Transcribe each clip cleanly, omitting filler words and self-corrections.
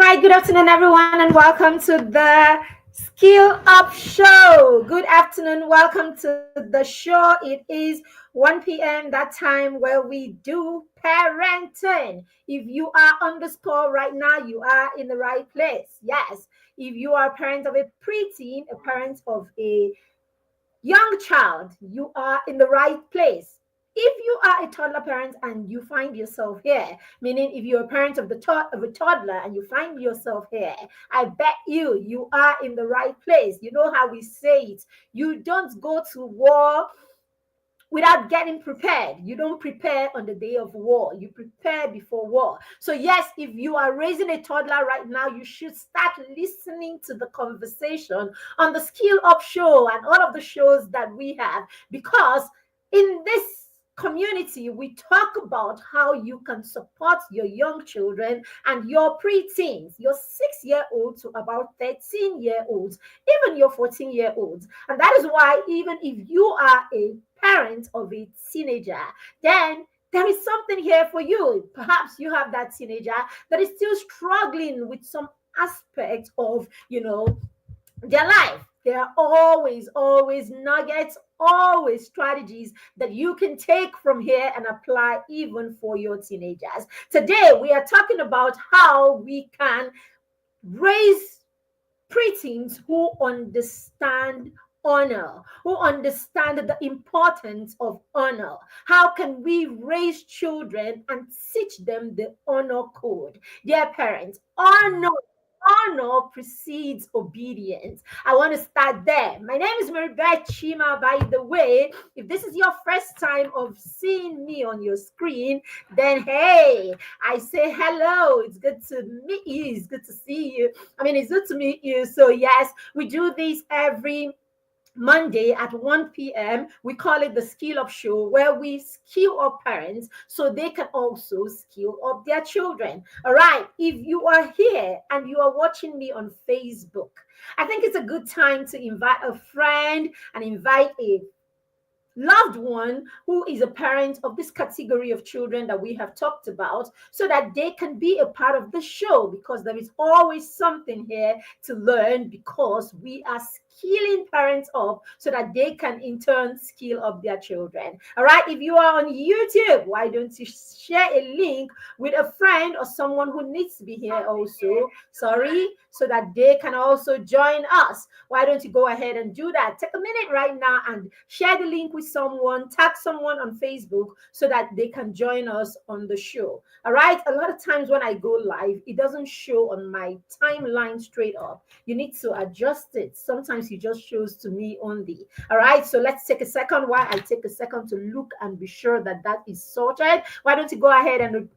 Hi, good afternoon, everyone, and welcome to the Skill Up Show. Good afternoon, welcome to the show. It is 1 p.m., that time where we do parenting. If you are underscore right now, you are in the right place. Yes, if you are a parent of a preteen, a parent of a young child, you are in the right place. If you are a toddler parent and you find yourself here, meaning if you're a parent of of a toddler and you find yourself here, I bet you are in the right place. You know how we say it. You don't go to war without getting prepared. You don't prepare on the day of war. You prepare before war. So yes, if you are raising a toddler right now, you should start listening to the conversation on the Skill Up Show and all of the shows that we have, because in this community we talk about how you can support your young children and your preteens, your 6-year-olds to about 13-year-olds, even your 14-year-olds. And that is why even if you are a parent of a teenager, then there is something here for you. Perhaps you have that teenager that is still struggling with some aspect of, their life. There are always nuggets, always strategies that you can take from here and apply even for your teenagers. Today, we are talking about how we can raise preteens who understand honor, who understand the importance of honor. How can we raise children and teach them the honor code? Dear parents, honor precedes obedience. I want to start there. My name is Maribeth Chima, by the way. If this is your first time of seeing me on your screen, then hey, I say hello. It's good to meet you. It's good to see you. It's good to meet you. So yes, we do this every Monday at 1 p.m. We call it the Skill Up Show, where we skill up parents so they can also skill up their children. All right. If you are here and you are watching me on Facebook, I think it's a good time to invite a friend and invite a loved one who is a parent of this category of children that we have talked about, so that they can be a part of the show, because there is always something here to learn, because we are skilling parents up so that they can in turn skill up their children. All right, if you are on YouTube, why don't you share a link with a friend or someone who needs to be here also, so that they can also join us? Why don't you go ahead and do that? Take a minute right now and share the link with someone, tag someone on Facebook so that they can join us on the show. All right. A lot of times when I go live, it doesn't show on my timeline straight up. You need to adjust it. Sometimes it just shows to me only. All right. So let's take a second while I take a second to look and be sure that that is sorted. Why don't you go ahead and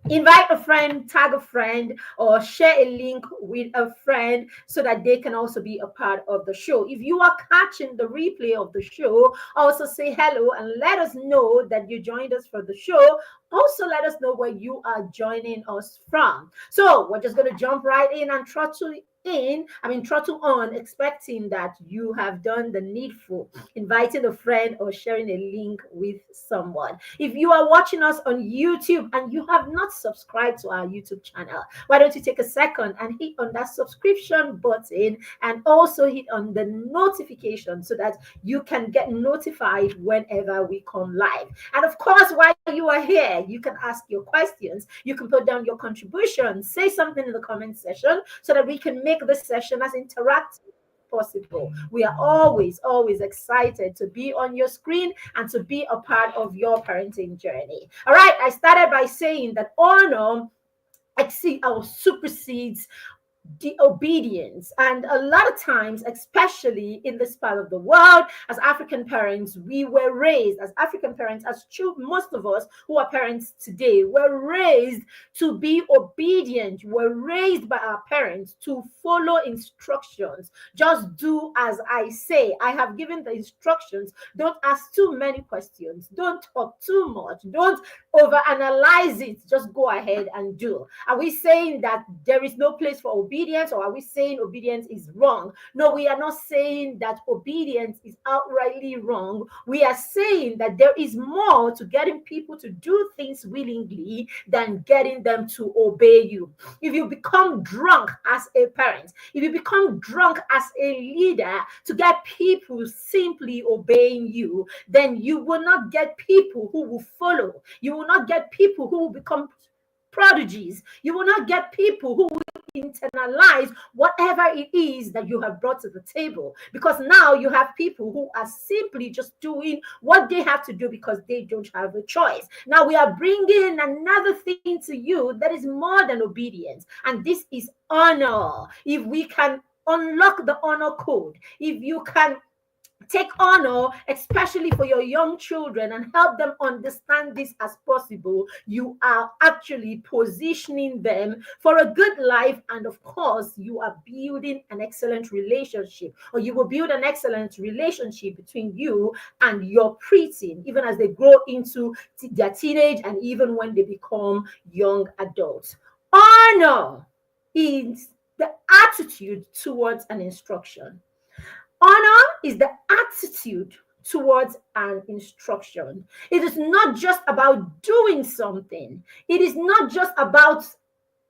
invite a friend, tag a friend, or share a link with a friend so that they can also be a part of the show. If you are catching the replay of the show, also say hello and let us know that you joined us for the show. Also, let us know where you are joining us from. So we're just going to jump right in and throttle on, expecting that you have done the needful, inviting a friend or sharing a link with someone. If you are watching us on YouTube and you have not subscribed to our YouTube channel, why don't you take a second and hit on that subscription button, and also hit on the notification so that you can get notified whenever we come live. And of course, while you are here, you can ask your questions, you can put down your contributions, say something in the comment section so that we can make this session as interactive possible. We are always excited to be on your screen and to be a part of your parenting journey. All right, I started by saying that honor supersedes the obedience. And a lot of times, especially in this part of the world, as African parents, we were raised as African parents, as children. Most of us who are parents today were raised to be obedient. We're raised by our parents to follow instructions. Just do as I say. I have given the instructions. Don't ask too many questions. Don't talk too much. Don't overanalyze it. Just go ahead and do. Are we saying that there is no place for obedience, or are we saying obedience is wrong? No, we are not saying that obedience is outrightly wrong. We are saying that there is more to getting people to do things willingly than getting them to obey you. If you become drunk as a parent, if you become drunk as a leader to get people simply obeying you, then you will not get people who will follow. You will not get people who will become prodigies. You will not get people who will internalize whatever it is that you have brought to the table, because now you have people who are simply just doing what they have to do because they don't have a choice. Now we are bringing another thing to you that is more than obedience, and this is honor. If we can unlock the honor code, if you can take honor, especially for your young children, and help them understand this as possible, you are actually positioning them for a good life. And of course, you are building an excellent relationship, or you will build an excellent relationship between you and your preteen, even as they grow into their teenage and even when they become young adults. Honor is the attitude towards an instruction. Honor is the attitude towards an instruction. It is not just about doing something. It is not just about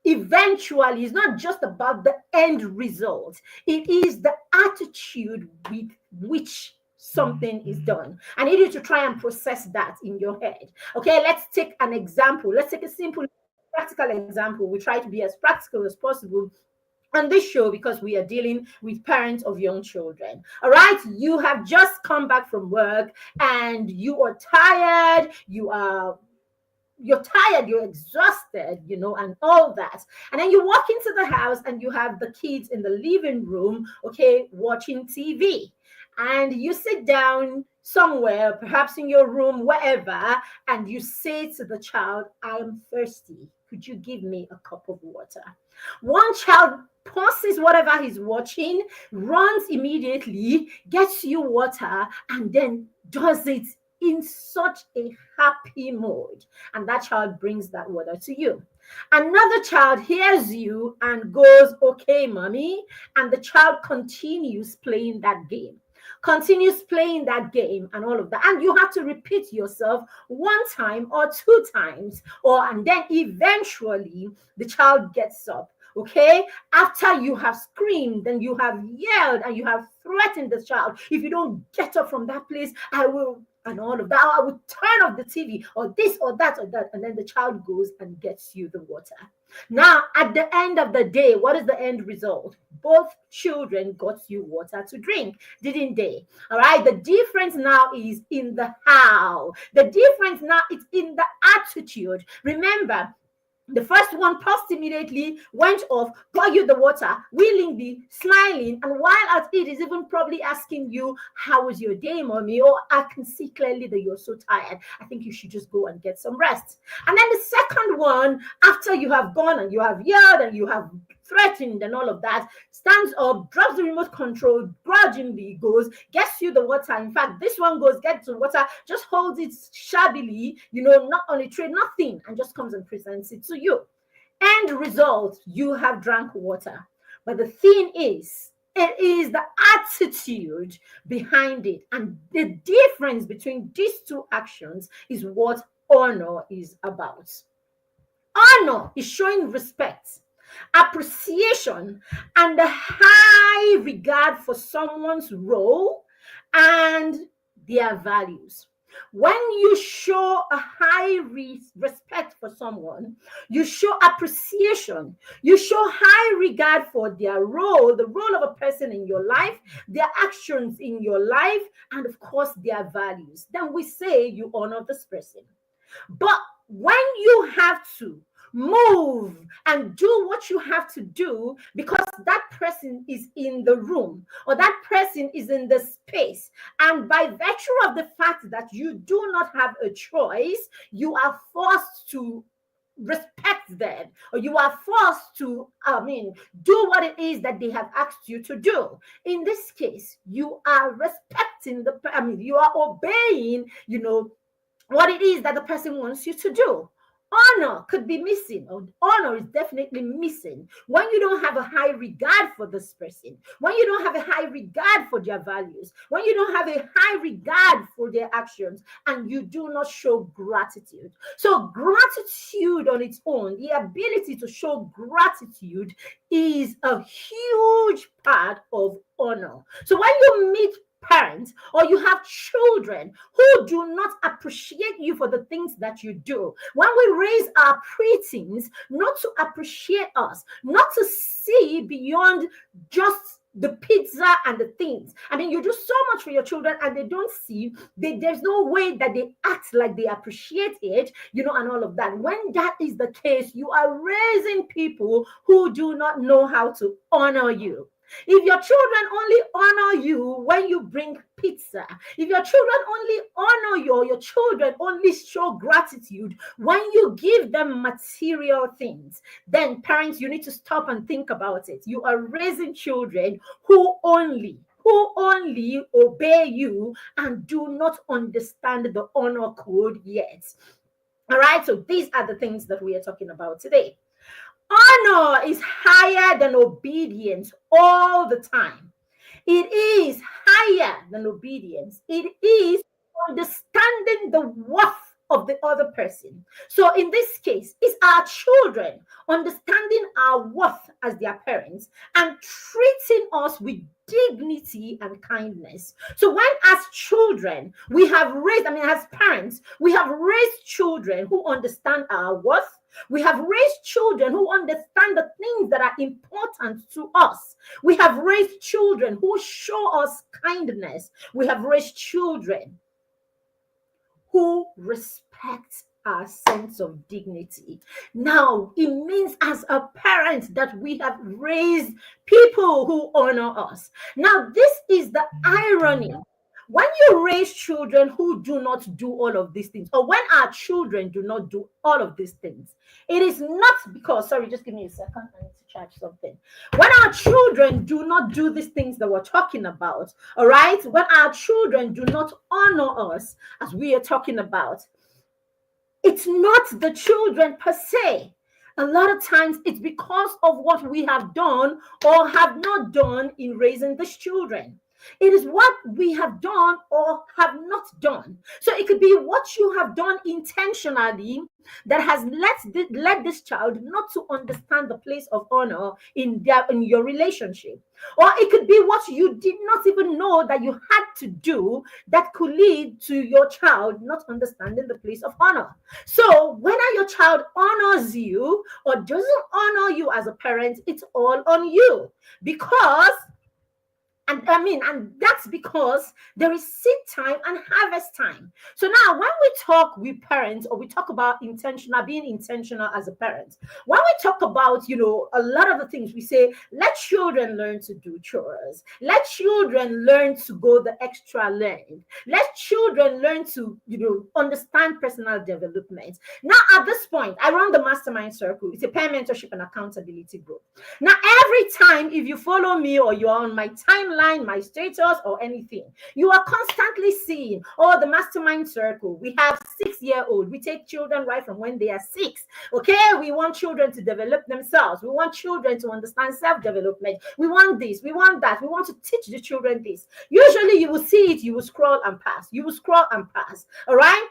eventually, it's not just about the end result. It is the attitude with which something is done. I need you to try and process that in your head. Okay, let's take an example. Let's take a simple practical example. We try to be as practical as possible on this show because we are dealing with parents of young children. All right, you have just come back from work and you are tired, you're tired, you're exhausted, and all that. And then you walk into the house and you have the kids in the living room, okay, watching TV. And you sit down somewhere, perhaps in your room, wherever, and you say to the child, I am thirsty. Could you give me a cup of water? One child pauses whatever he's watching, runs immediately, gets you water, and then does it in such a happy mode. And that child brings that water to you. Another child hears you and goes, okay, mommy. And the child continues playing that game. And all of that. And you have to repeat yourself one time or two times, and then eventually the child gets up. Okay, after you have screamed and you have yelled and you have threatened the child, if you don't get up from that place, I will, and all of that, I will turn off the TV, or this or that or that. And then the child goes and gets you the water. Now, at the end of the day, what is the end result? Both children got you water to drink, didn't they? All right. The difference now is in the how. The difference now is in the attitude. Remember, the first one paused immediately, went off, got you the water, willingly, smiling, and while at it is even probably asking you, how was your day, mommy? Or I can see clearly that you're so tired. I think you should just go and get some rest. And then the second one, after you have gone and you have yelled and you have threatened and all of that, stands up, drops the remote control, grudgingly goes, gets you the water. In fact, this one goes, gets the water, just holds it shabbily, not on a tray, nothing, and just comes and presents it to you. End result, you have drank water. But the thing is, it is the attitude behind it. And the difference between these two actions is what honor is about. Honor is showing respect, appreciation, and a high regard for someone's role and their values. When you show a high respect for someone, you show appreciation, you show high regard for their role, the role of a person in your life, their actions in your life, and of course their values, then we say you honor this person. But when you have to move and do what you have to do because that person is in the room or that person is in the space, and by virtue of the fact that you do not have a choice, you are forced to respect them, or you are forced to do what it is that they have asked you to do. In this case, you are respecting you are obeying what it is that the person wants you to do. honor could be missing, or honor is definitely missing when you don't have a high regard for this person, when you don't have a high regard for their values, when you don't have a high regard for their actions, and you do not show gratitude. So, gratitude on its own, the ability to show gratitude, is a huge part of honor. So, when you meet parents or you have children who do not appreciate you for the things that you do, when we raise our preteens not to appreciate us, not to see beyond just the pizza and the things. I mean, you do so much for your children and they don't see, there's no way that they act like they appreciate it, and all of that. When that is the case, you are raising people who do not know how to honor you. If your children only honor you when you bring pizza, if your children only honor you, or your children only show gratitude when you give them material things, then parents, you need to stop and think about it. You are raising children who only obey you and do not understand the honor code yet. All right, so these are the things that we are talking about today. Honor is higher than obedience all the time. It is higher than obedience. It is understanding the worth of the other person. So in this case, it's our children understanding our worth as their parents and treating us with dignity and kindness. So when as children, we have raised, as parents, we have raised children who understand our worth. We have raised children who understand the things that are important to us. We have raised children who show us kindness. We have raised children who respect our sense of dignity. Now, it means as a parent that we have raised people who honor us. Now, this is the irony. When you raise children who do not do all of these things, or when our children do not do all of these things, it is not because, sorry, just give me a second, I need to charge something. When our children do not do these things that we're talking about, all right, when our children do not honor us as we are talking about, it's not the children per se. A lot of times it's because of what we have done or have not done in raising these children. It is what we have done or have not done. So it could be what you have done intentionally that has led this child not to understand the place of honor in your relationship. Or it could be what you did not even know that you had to do that could lead to your child not understanding the place of honor. So whether your child honors you or doesn't honor you as a parent, it's all on you. Because and that's because there is seed time and harvest time. So now when we talk with parents, or we talk about being intentional as a parent, when we talk about, a lot of the things we say, let children learn to do chores, let children learn to go the extra length, let children learn to, understand personal development. Now at this point, I run the mastermind circle. It's a pair mentorship and accountability group. Now every time, if you follow me or you're on my timeline, my status or anything, you are constantly seeing, the mastermind circle. We have 6-year-old. We take children right from when they are 6. Okay, we want children to develop themselves. We want children to understand self-development. We want this. We want that. We want to teach the children this. Usually, you will see it. You will scroll and pass. You will scroll and pass. All right.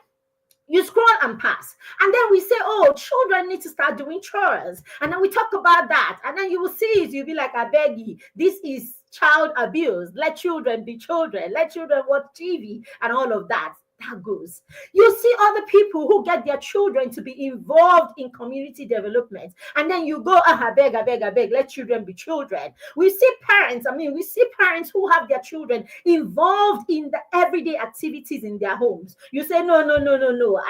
You scroll and pass. And then we say, children need to start doing chores. And then we talk about that. And then you will see it. You'll be like, I beg you, this is child abuse. Let children be children. Let children watch TV and all of that. That goes. You see other people who get their children to be involved in community development, and then you go, I beg, let children be children. We see parents who have their children involved in the everyday activities in their homes. You say, no,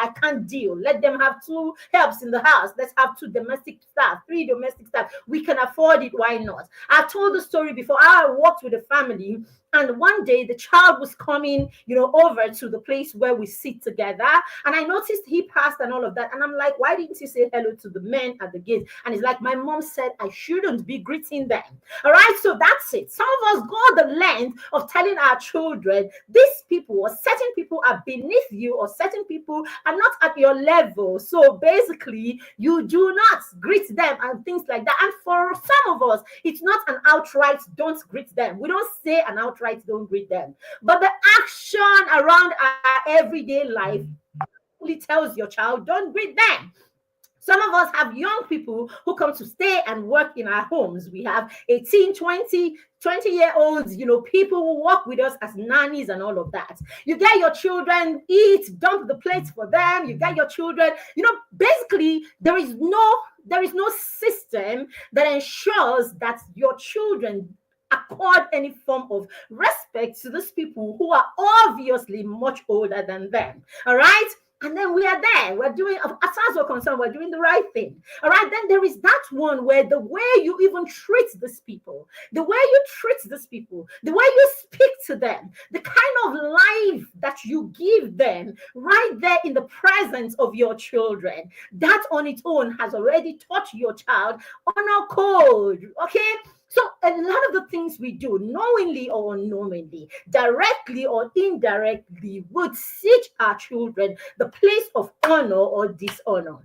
I can't deal. Let them have 2 helps in the house. Let's have 2 domestic staff, 3 domestic staff. We can afford it. Why not? I've told the story before. I worked with a family And one day the child was coming, over to the place where we sit together. And I noticed he passed and all of that. And I'm like, why didn't you say hello to the men at the gate? And it's like, my mom said I shouldn't be greeting them. All right. So that's it. Some of us go the length of telling our children these people or certain people are beneath you, or certain people are not at your level. So basically, you do not greet them and things like that. And for some of us, it's not an outright don't greet them. We don't say an outright don't greet them. But the action around our everyday life really tells your child don't greet them. Some of us have young people who come to stay and work in our homes. We have 18, 20-year-olds, people who work with us as nannies and all of that. You get your children, eat, dump the plates for them. You get your children, basically there is no system that ensures that your children accord any form of respect to these people who are obviously much older than them. All right. And then we are there. We're doing, as far as we're concerned, we're doing the right thing. All right. Then there is that one where the way you even treat these people, the way you treat these people, the way you speak to them, the kind of life that you give them right there in the presence of your children, that on its own has already taught your child honor code. Okay. So a lot of the things we do, knowingly or unknowingly, directly or indirectly, would teach our children the place of honor or dishonor.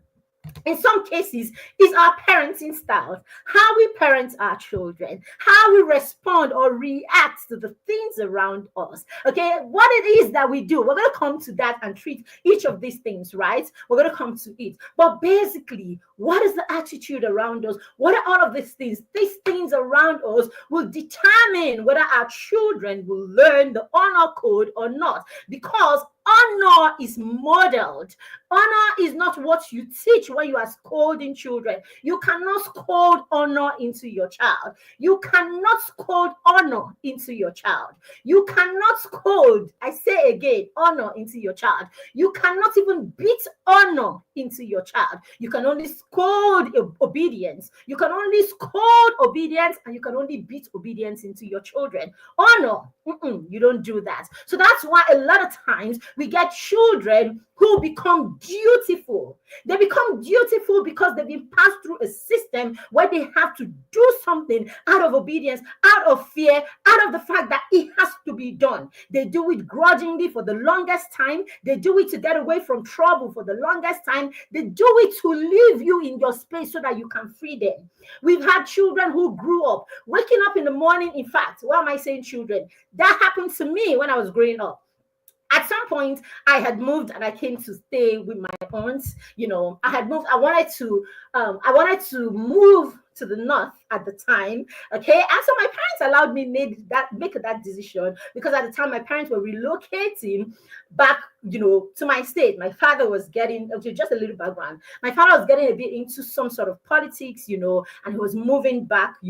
In some cases, is our parenting style, how we parent our children, how we respond or react to the things around us. Okay, what it is that we do, we're going to come to that and treat each of these things, right? We're going to come to it. But basically, what is the attitude around us? What are all of these things? These things around us will determine whether our children will learn the honor code or not, because honor is modeled. Honor is not what you teach when you are scolding children. You cannot scold honor into your child. You cannot scold honor into your child. You cannot scold, I say again, honor into your child. You cannot even beat honor into your child. You can only scold obedience. You can only scold obedience, and you can only beat obedience into your children. Honor, you don't do that. So that's why a lot of times we get children who become dutiful. They become dutiful because they've been passed through a system where they have to do something out of obedience, out of fear, out of the fact that it has to be done. They do it grudgingly for the longest time. They do it to get away from trouble for the longest time. They do it to leave you in your space so that you can free them. We've had children who grew up waking up in the morning. In fact, why am I saying children? That happened to me when I was growing up. At some point, I had moved and I came to stay with my aunts. I had moved. I wanted to move to the north at the time. Okay, and so my parents allowed me make that decision, because at the time my parents were relocating back, to my state. My father was getting, okay, just a little background. My father was getting a bit into some sort of politics, and he was moving back,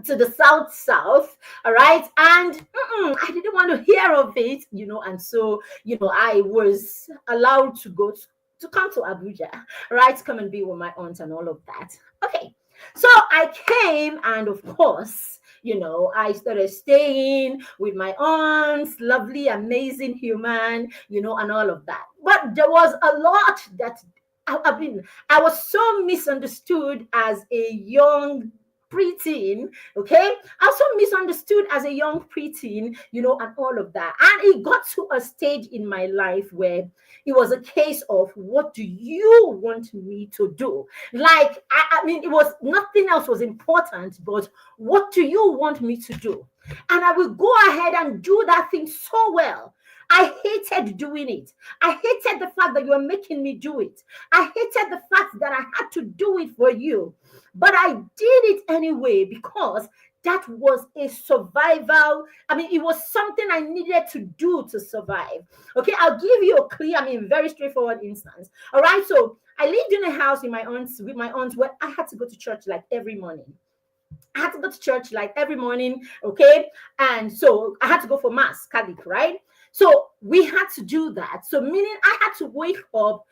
to the south, all right, and I didn't want to hear of it, and so I was allowed to go to come to Abuja, right, to come and be with my aunt and all of that. Okay, so I came, and of course, I started staying with my aunts, lovely, amazing human, and all of that. But there was a lot that I was so misunderstood as a young preteen. Okay, also misunderstood as a young preteen, and all of that. And it got to a stage in my life where it was a case of, what do you want me to do? Like, I mean, it was nothing else was important, but what do you want me to do? And I will go ahead and do that thing so well. I hated doing it. I hated the fact that you were making me do it. I hated the fact that I had to do it for you. But I did it anyway, because that was a survival. I mean, it was something I needed to do to survive. Okay, I'll give you a clear, very straightforward instance. All right, so I lived in a house with my aunts where I had to go to church like every morning. I had to go to church like every morning, okay? And so I had to go for mass, Catholic, right? So we had to do that. So meaning I had to wake up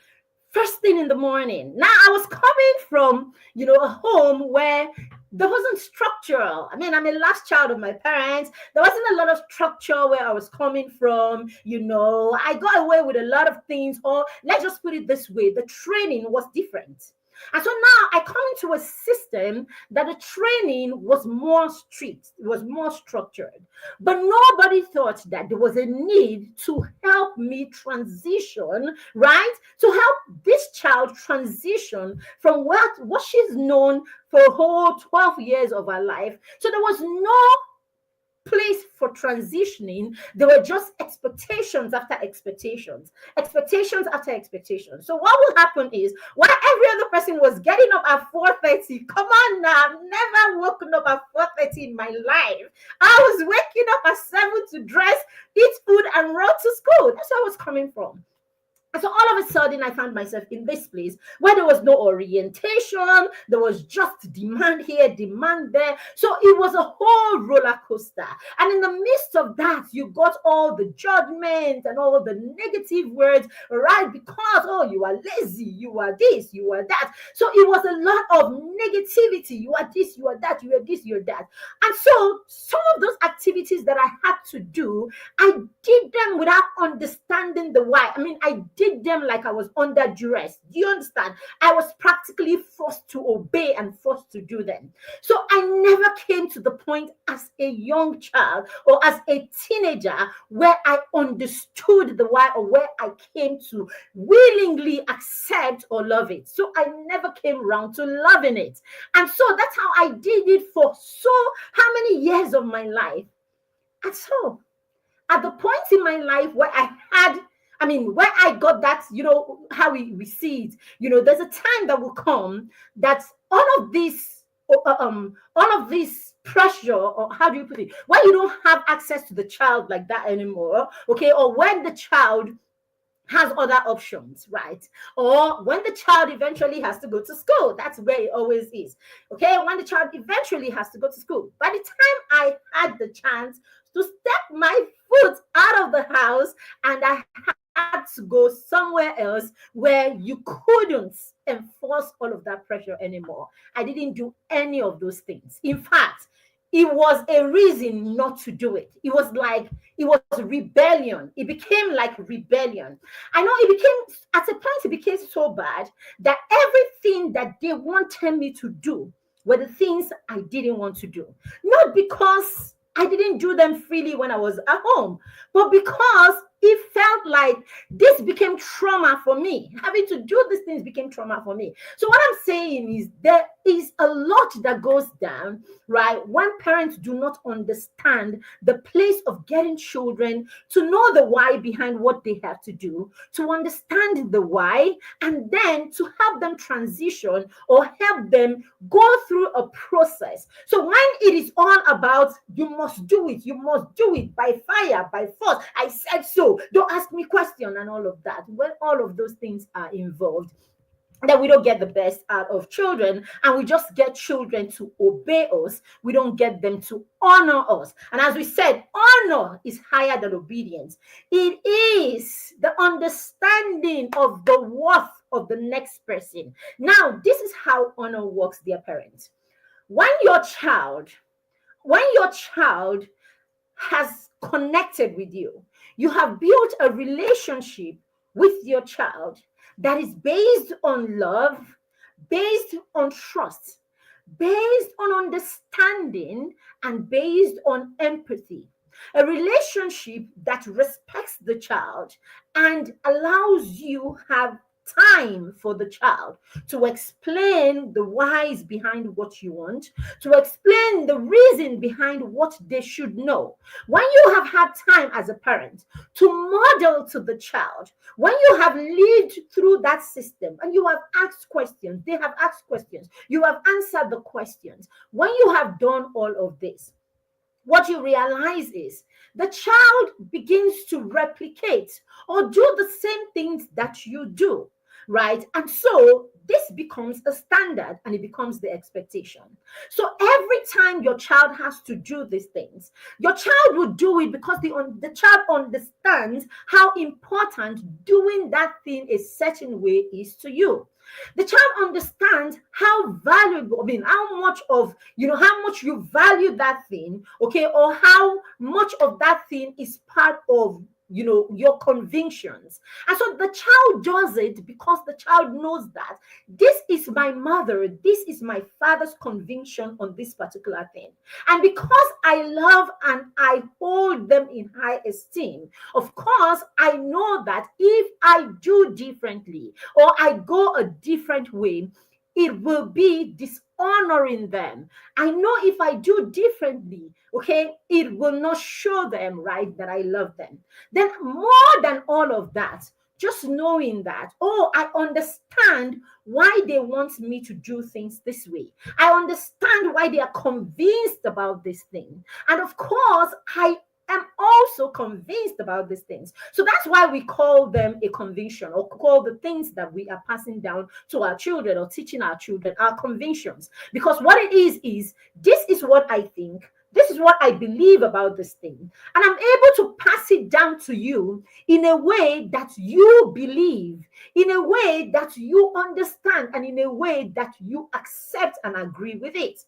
first thing in the morning. Now I was coming from, a home where there wasn't structural. I mean, I'm a last child of my parents. There wasn't a lot of structure where I was coming from. I got away with a lot of things, or let's just put it this way, the training was different. And so now I come into a system that the training was more strict, it was more structured. But nobody thought that there was a need to help me transition, right? To help this child transition from what she's known for a whole 12 years of her life. So there was no place for transitioning. There were just expectations after expectations, expectations after expectations. So what will happen is, while every other person was getting up at 4:30, come on now, I've never woken up at 4:30 in my life. I was waking up at 7 to dress, eat food, and run to school. That's where I was coming from. And so all of a sudden, I found myself in this place where there was no orientation. There was just demand here, demand there. So it was a whole roller coaster. And in the midst of that, you got all the judgment and all the negative words, right? Because, oh, you are lazy, you are this, you are that. So it was a lot of negativity. You are this, you are that, you are this, you are that. And so some of those activities that I had to do, I did them without understanding the why. I mean, I did them like I was under duress. Do you understand? I was practically forced to obey and forced to do them. So I never came to the point as a young child or as a teenager where I understood the why, or where I came to willingly accept or love it. So I never came around to loving it. And so that's how I did it for how many years of my life. And so at the point in my life where where I got that, how we see it, there's a time that will come that all of this pressure, or how do you put it, when you don't have access to the child like that anymore, okay, or when the child has other options, right? Or when the child eventually has to go to school, that's where it always is. Okay, when the child eventually has to go to school. By the time I had the chance to step my foot out of the house and I had to go somewhere else where you couldn't enforce all of that pressure anymore, I didn't do any of those things. In fact, it was a reason not to do it. It was rebellion. It became like rebellion. I know at a point, it became so bad that everything that they wanted me to do were the things I didn't want to do. Not because I didn't do them freely when I was at home, but because it felt like this became trauma for me. Having to do these things became trauma for me. So what I'm saying is, there is a lot that goes down, right, when parents do not understand the place of getting children to know the why behind what they have to do, to understand the why, and then to help them transition or help them go through a process. So when it is all about, you must do it by fire, by force, I said so, don't ask me question, and all of that, when all of those things are involved, that we don't get the best out of children, and we just get children to obey us. We don't get them to honor us. And as we said, honor is higher than obedience. It is the understanding of the worth of the next person. Now, this is how honor works, dear parents. When your child has connected with you, you have built a relationship with your child that is based on love, based on trust, based on understanding, and based on empathy. A relationship that respects the child and allows you have time for the child to explain the whys behind what you want, to explain the reason behind what they should know. When you have had time as a parent to model to the child, when you have lived through that system and you have asked questions, they have asked questions, you have answered the questions, when you have done all of this, what you realize is the child begins to replicate or do the same things that you do, right? And so this becomes a standard and it becomes the expectation. So every time your child has to do these things, your child will do it because the child understands how important doing that thing a certain way is to you. The child understands how valuable, I mean, how much of, how much you value that thing, okay, or how much of that thing is part of, your convictions. And so the child does it because the child knows that this is my mother, this is my father's conviction on this particular thing. And because I love and I hold them in high esteem, of course, I know that if I do differently or I go a different way, it will be dishonoring them. I know if I do differently, okay, it will not show them, right, that I love them. Then, more than all of that, just knowing that, oh, I understand why they want me to do things this way. I understand why they are convinced about this thing. And of course, I am also convinced about these things. So that's why we call them a conviction, or call the things that we are passing down to our children or teaching our children our convictions. Because what it is this is what I think. This is what I believe about this thing. And I'm able to pass it down to you in a way that you believe, in a way that you understand, and in a way that you accept and agree with it.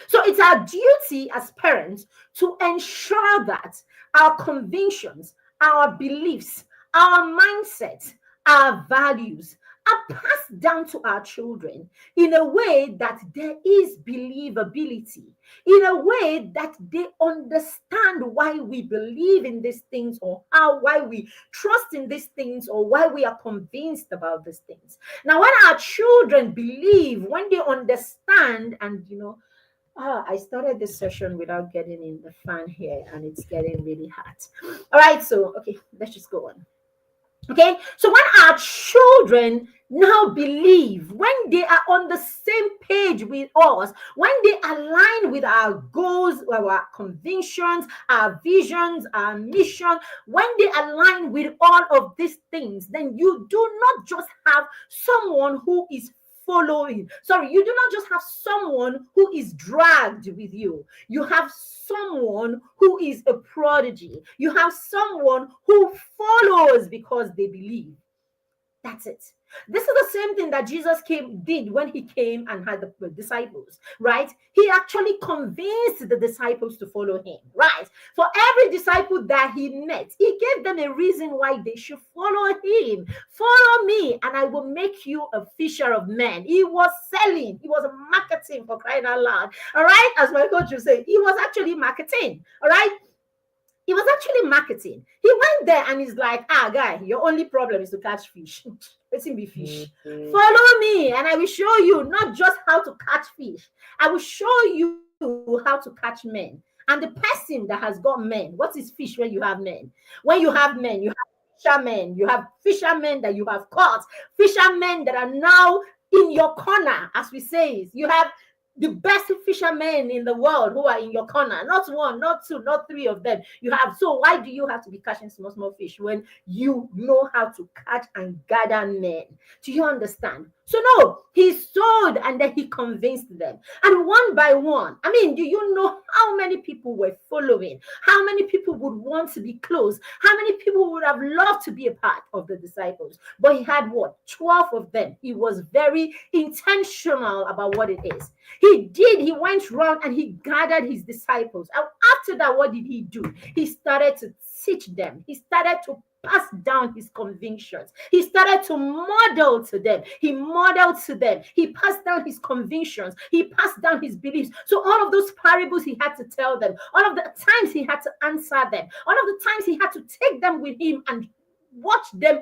So it's our duty as parents to ensure that our convictions, our beliefs, our mindsets, our values are passed down to our children in a way that there is believability, in a way that they understand why we believe in these things, or why we trust in these things, or why we are convinced about these things. Now, when our children believe, when they understand, and I started this session without getting in the fan here, and it's getting really hot. All right, so okay, let's just go on. Okay, so when our children now believe, when they are on the same page with us, when they align with our goals, our convictions, our visions, our mission, when they align with all of these things, then you do not just have someone who is following. Sorry, you do not just have someone who is dragged with you. You have someone who is a prodigy. You have someone who follows because they believe. That's it. This is the same thing that Jesus did when he came and had the disciples, right? He actually convinced the disciples to follow him, right? For every disciple that he met, he gave them a reason why they should follow him. Follow me, and I will make you a fisher of men. He was selling, he was marketing, for crying out loud. All right, as my coach would say, he was actually marketing. All right. He was actually marketing. He went there and he's like, guy, your only problem is to catch fish. Let him be fish. Mm-hmm. Follow me, and I will show you not just how to catch fish. I will show you how to catch men. And the person that has got men, what is fish when you have men? When you have men, you have fishermen that you have caught, fishermen that are now in your corner, as we say. You have the best fishermen in the world who are in your corner. Not one, not two, not three of them. You have. So why do you have to be catching small fish when you know how to catch and gather men? Do you understand? So no, he sold and then he convinced them. And one by one, I mean, do you know how many people were following? How many people would want to be close? How many people would have loved to be a part of the disciples? But he had what? 12 of them. He was very intentional about what it is. He went round and he gathered his disciples. And after that, what did he do? He started to teach them. He started to pass down his convictions. He started to model to them. He modeled to them. He passed down his convictions. He passed down his beliefs. So all of those parables he had to tell them. All of the times he had to answer them. All of the times he had to take them with him and watch them,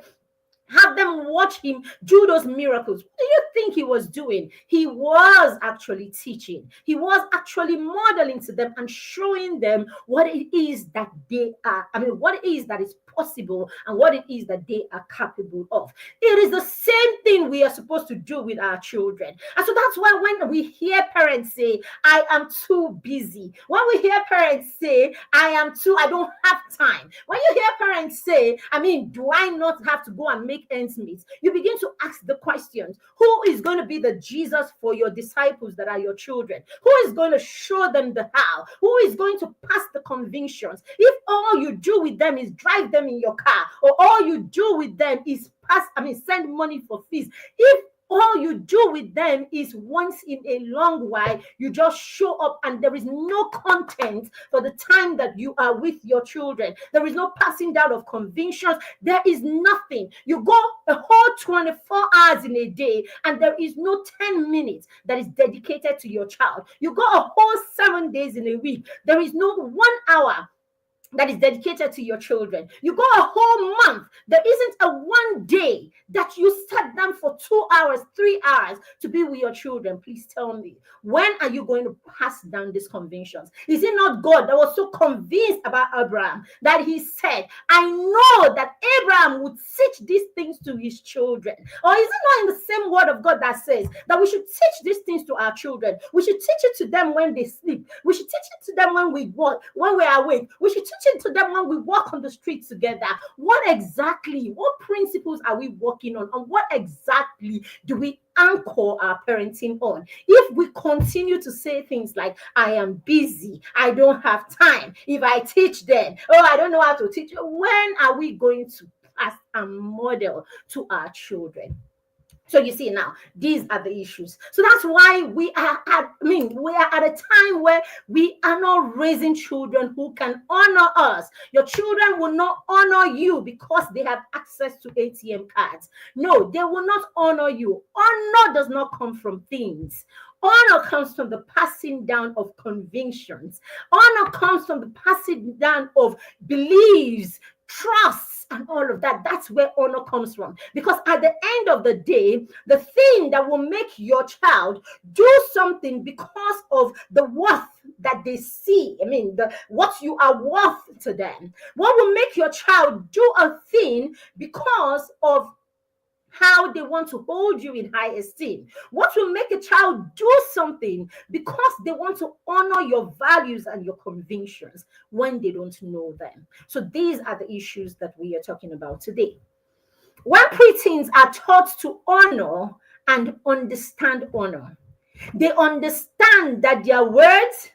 have them watch him do those miracles. What do you think he was doing? He was actually teaching. He was actually modeling to them and showing them what it is that they are. I mean, what it is that is possible and what it is that they are capable of. It is the same thing we are supposed to do with our children. And so that's why when we hear parents say, I am too busy. When we hear parents say, I don't have time. When you hear parents say, I mean, do I not have to go and make ends meet? You begin to ask the questions. Who is going to be the Jesus for your disciples that are your children? Who is going to show them the how? Who is going to pass the convictions? If all you do with them is drive them in your car, or all you do with them is send money for fees, if all you do with them is once in a long while, you just show up and there is no content for the time that you are with your children. There is no passing down of convictions. There is nothing. You go a whole 24 hours in a day and there is no 10 minutes that is dedicated to your child. You go a whole 7 days in a week. There is no 1 hour that is dedicated to your children. You go a whole month. There isn't a one day that you sat down for 2 hours, 3 hours to be with your children. Please tell me, when are you going to pass down these convictions? Is it not God that was so convinced about Abraham that he said, I know that Abraham would teach these things to his children? Or is it not in the same word of God that says that we should teach these things to our children? We should teach it to them when they sleep. We should teach it to them when we walk, when we are awake. We should teach it to them when we walk on the streets together. What exactly, what principles are we working on? And what exactly do we anchor our parenting on? If we continue to say things like, I am busy, I don't have time, if I teach them, oh, I don't know how to teach, when are we going to pass a model to our children? So you see now, these are the issues. So that's why we are at a time where we are not raising children who can honor us. Your children will not honor you because they have access to ATM cards. No, they will not honor you. Honor does not come from things. Honor comes from the passing down of convictions. Honor comes from the passing down of beliefs, trusts, and all of that. That's where honor comes from. Because at the end of the day, the thing that will make your child do something because of the worth that they see, what you are worth to them, what will make your child do a thing because of how they want to hold you in high esteem. What will make a child do something because they want to honor your values and your convictions when they don't know them. So these are the issues that we are talking about today. When preteens are taught to honor and understand honor, they understand that their words,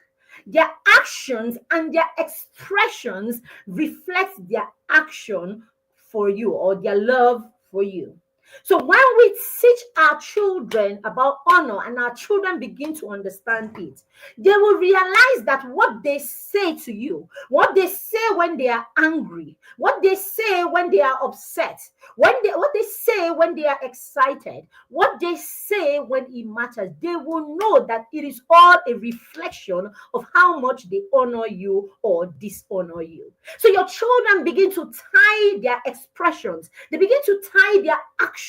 their actions, and their expressions reflect their action for you or their love for you. So when we teach our children about honor and our children begin to understand it, they will realize that what they say to you, what they say when they are angry, what they say when they are upset, what they say when they are excited, what they say when it matters, they will know that it is all a reflection of how much they honor you or dishonor you. So your children begin to tie their expressions, they begin to tie their actions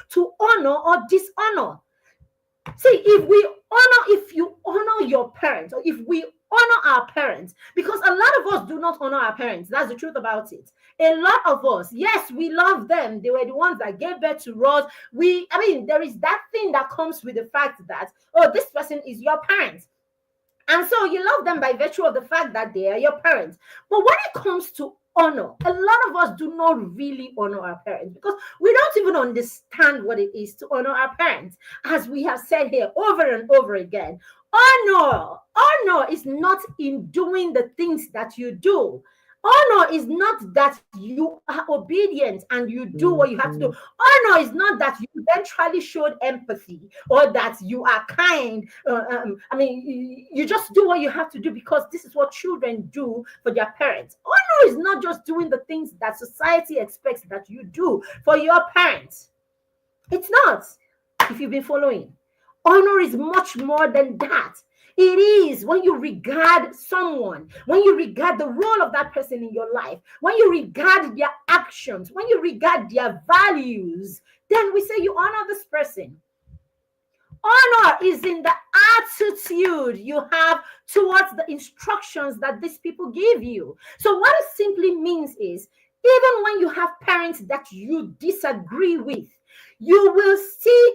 to honor or dishonor. See, if you honor your parents, or if we honor our parents, because a lot of us do not honor our parents. That's the truth about it. A lot of us, yes, we love them. They were the ones that gave birth to us. There is that thing that comes with the fact that, oh, this person is your parent. And so you love them by virtue of the fact that they are your parents. But when it comes to honor, a lot of us do not really honor our parents because we don't even understand what it is to honor our parents. As we have said here over and over again, honor is not in doing the things that you do. Honor is not that you are obedient and you do what you have to do. Honor is not that you eventually showed empathy or that you are kind. You just do what you have to do because this is what children do for their parents. Honor is not just doing the things that society expects that you do for your parents. It's not, if you've been following. Honor is much more than that. It is when you regard someone, when you regard the role of that person in your life, when you regard their actions, when you regard their values, then we say you honor this person. Honor is in the attitude you have towards the instructions that these people give you. So what it simply means is, even when you have parents that you disagree with, you will still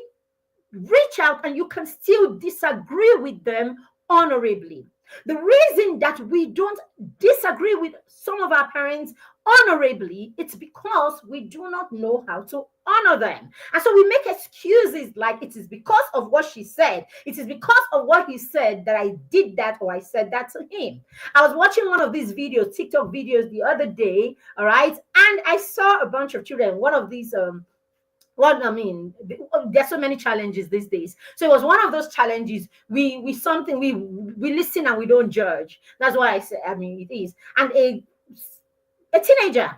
reach out and you can still disagree with them honorably. The reason that we don't disagree with some of our parents honorably, it's because we do not know how to honor them. And so we make excuses like it is because of what she said, it is because of what he said that I did that or I said that to him. I was watching one of these videos, TikTok videos the other day, all right, and I saw a bunch of children. One of these Well, I mean, there's so many challenges these days. So it was one of those challenges. We something we listen and we don't judge. That's why I say. I mean, it is. And a teenager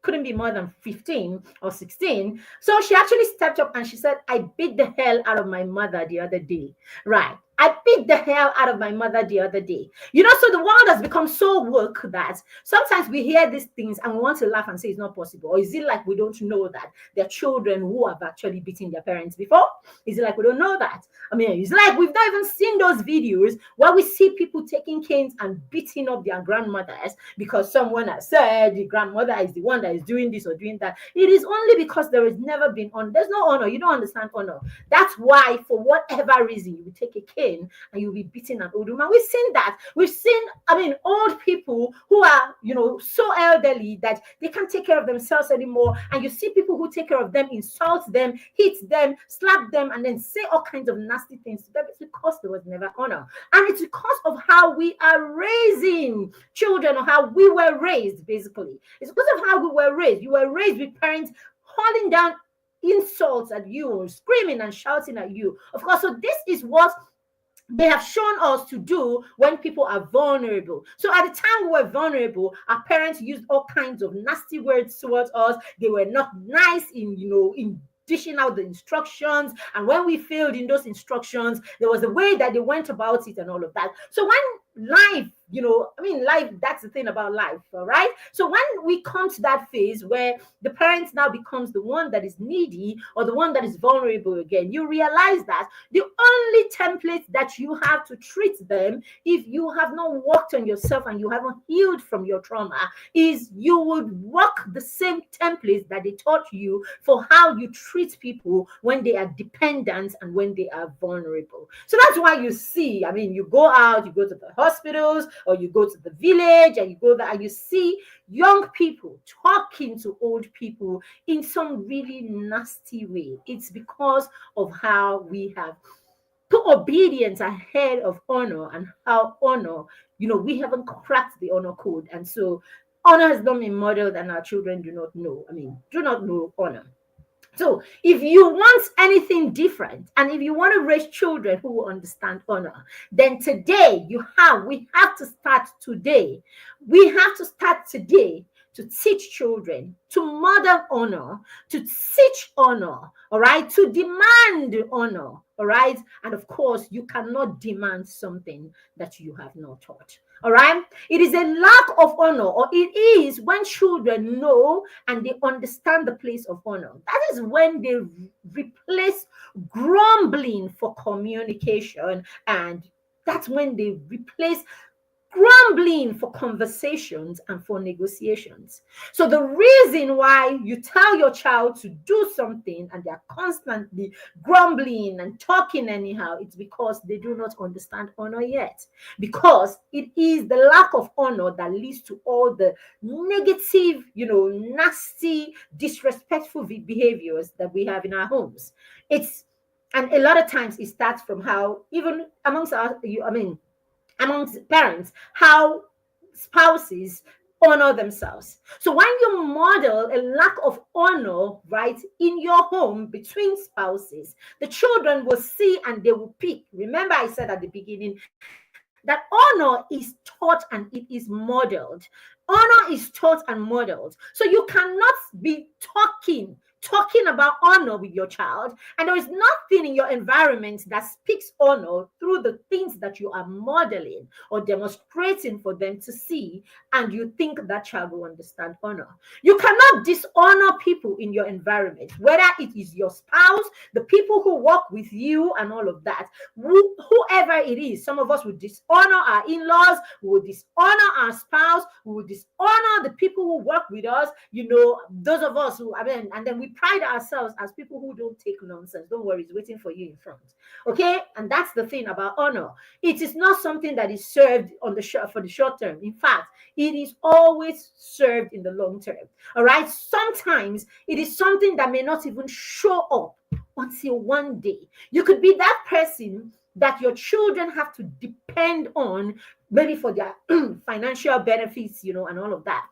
couldn't be more than 15 or 16. So she actually stepped up and she said, I beat the hell out of my mother the other day. Right. I beat the hell out of my mother the other day. You know, so the world has become so woke that sometimes we hear these things and we want to laugh and say it's not possible. Or is it like we don't know that there are children who have actually beaten their parents before? Is it like we don't know that? I mean, it's like we've not even seen those videos where we see people taking canes and beating up their grandmothers because someone has said the grandmother is the one that is doing this or doing that. It is only because there has never been honor. There's no honor. You don't understand honor. That's why, for whatever reason, you take a cane and you'll be beating an old woman. We've seen that. We've seen, I mean, old people who are, you know, so elderly that they can't take care of themselves anymore. And you see people who take care of them, insult them, hit them, slap them, and then say all kinds of nasty things to them. It's because there was never honor. And it's because of how we are raising children, or how we were raised, basically. It's because of how we were raised. You were raised with parents hauling down insults at you, or screaming and shouting at you. Of course, so this is what they have shown us to do when people are vulnerable. So at the time we were vulnerable, our parents used all kinds of nasty words towards us. They were not nice in, you know, in dishing out the instructions. And when we failed in those instructions, there was a way that they went about it and all of that. So when life, you know, I mean, life, that's the thing about life, all right? So when we come to that phase where the parent now becomes the one that is needy or the one that is vulnerable again, you realize that the only template that you have to treat them, if you have not worked on yourself and you haven't healed from your trauma, is you would work the same templates that they taught you for how you treat people when they are dependent and when they are vulnerable. So that's why you see, I mean, you go out, you go to the hospitals, or you go to the village and you go there and you see young people talking to old people in some really nasty way. It's because of how we have put obedience ahead of honor, and how honor, you know, we haven't cracked the honor code. And so honor has not been modeled, and our children do not know, I mean, do not know honor. So if you want anything different, and if you want to raise children who will understand honor, then today we have to start today. We have to start today to teach children, to model honor, to teach honor, all right, to demand honor, all right. And of course, you cannot demand something that you have not taught. All right. It is a lack of honor, or it is when children know and they understand the place of honor. That is when they replace grumbling for communication, and that's when they replace grumbling for conversations and for negotiations. So the reason why you tell your child to do something and they're constantly grumbling and talking anyhow, it's because they do not understand honor yet. Because it is the lack of honor that leads to all the negative, you know, nasty, disrespectful behaviors that we have in our homes. And a lot of times it starts from how, even amongst our, amongst parents, how spouses honor themselves. So when you model a lack of honor, right, in your home between spouses, the children will see and they will pick. Remember, I said at the beginning that honor is taught and it is modeled. Honor is taught and modeled. So you cannot be talking about honor with your child, and there is nothing in your environment that speaks honor through the things that you are modeling or demonstrating for them to see, and you think that child will understand honor. You cannot dishonor people in your environment, whether it is your spouse, the people who work with you, and all of that. Whoever it is, some of us would dishonor our in-laws, we would dishonor our spouse, we would dishonor the people who work with us, you know, those of us who, I mean, and then we pride ourselves as people who don't take nonsense. Don't worry, it's waiting for you in front. Okay? And that's the thing about honor. It is not something that is served on the for the short term. In fact, it is always served in the long term. All right? Sometimes it is something that may not even show up until one day. You could be that person that your children have to depend on, maybe for their financial benefits, you know, and all of that.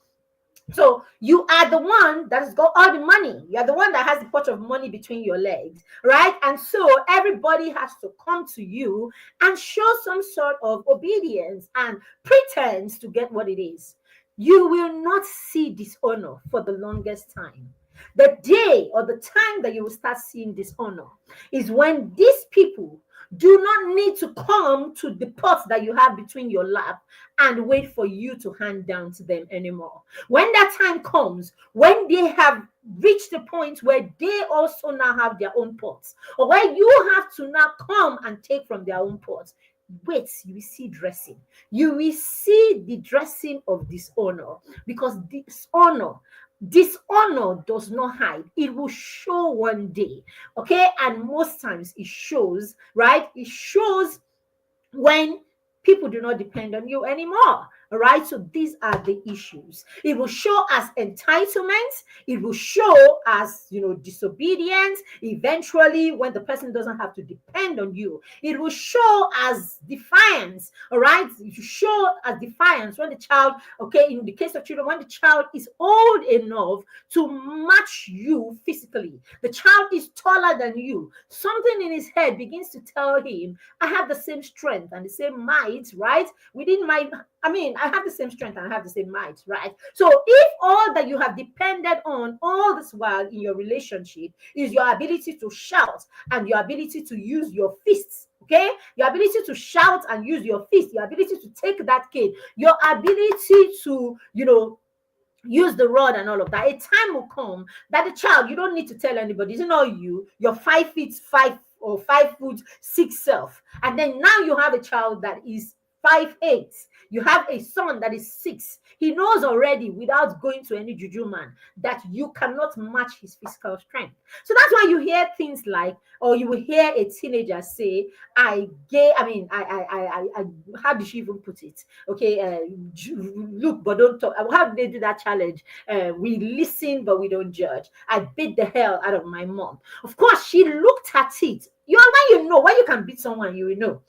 So you are the one that has got all the money. You are the one that has the pot of money between your legs, right? And so everybody has to come to you and show some sort of obedience and pretense to get what it is. You will not see dishonor for the longest time. The day or the time that you will start seeing dishonor is when these people do not need to come to the pot that you have between your lap and wait for you to hand down to them anymore. When that time comes, when they have reached the point where they also now have their own pots, or where you have to now come and take from their own pots, wait, you will see dressing. You will see the dressing of dishonor, because dishonor does not hide. It will show one day. Okay, and most times it shows, right? It shows when people do not depend on you anymore. All right, so these are the issues. It will show as entitlement, it will show as, disobedience. Eventually, when the person doesn't have to depend on you, it will show as defiance. All right, it will show as defiance when the child, okay, in the case of children, when the child is old enough to match you physically, the child is taller than you, something in his head begins to tell him, I have the same strength and the same might, right? I have the same strength and I have the same might, right? So if all that you have depended on all this while in your relationship is your ability to shout and your ability to use your fists, okay? Your ability to shout and use your fist, your ability to take that kid, your ability to, use the rod and all of that. A time will come that the child, you don't need to tell anybody, it's not you, your 5 feet 5 or 5 foot 6 self. And then now you have a child that is 5'8". You have a son that is 6. He knows already without going to any juju man that you cannot match his physical strength. So that's why you hear things like, or you will hear a teenager say, how did she even put it? Okay, look, but don't talk. How did they do that challenge? We listen, but we don't judge. I beat the hell out of my mom. Of course, she looked at it. When you can beat someone, you will know.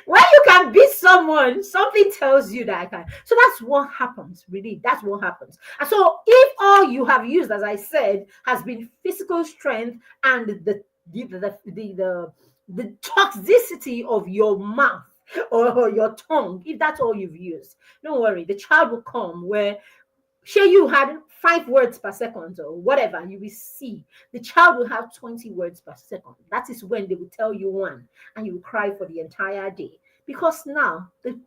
When you can beat someone, something tells you that I can. So that's what happens, really. That's what happens. And so if all you have used, as I said, has been physical strength and the toxicity of your mouth or your tongue, if that's all you've used, don't worry, the child will come where say you had 5 words per second or whatever, you will see the child will have 20 words per second. That is when they will tell you one and you will cry for the entire day, because now the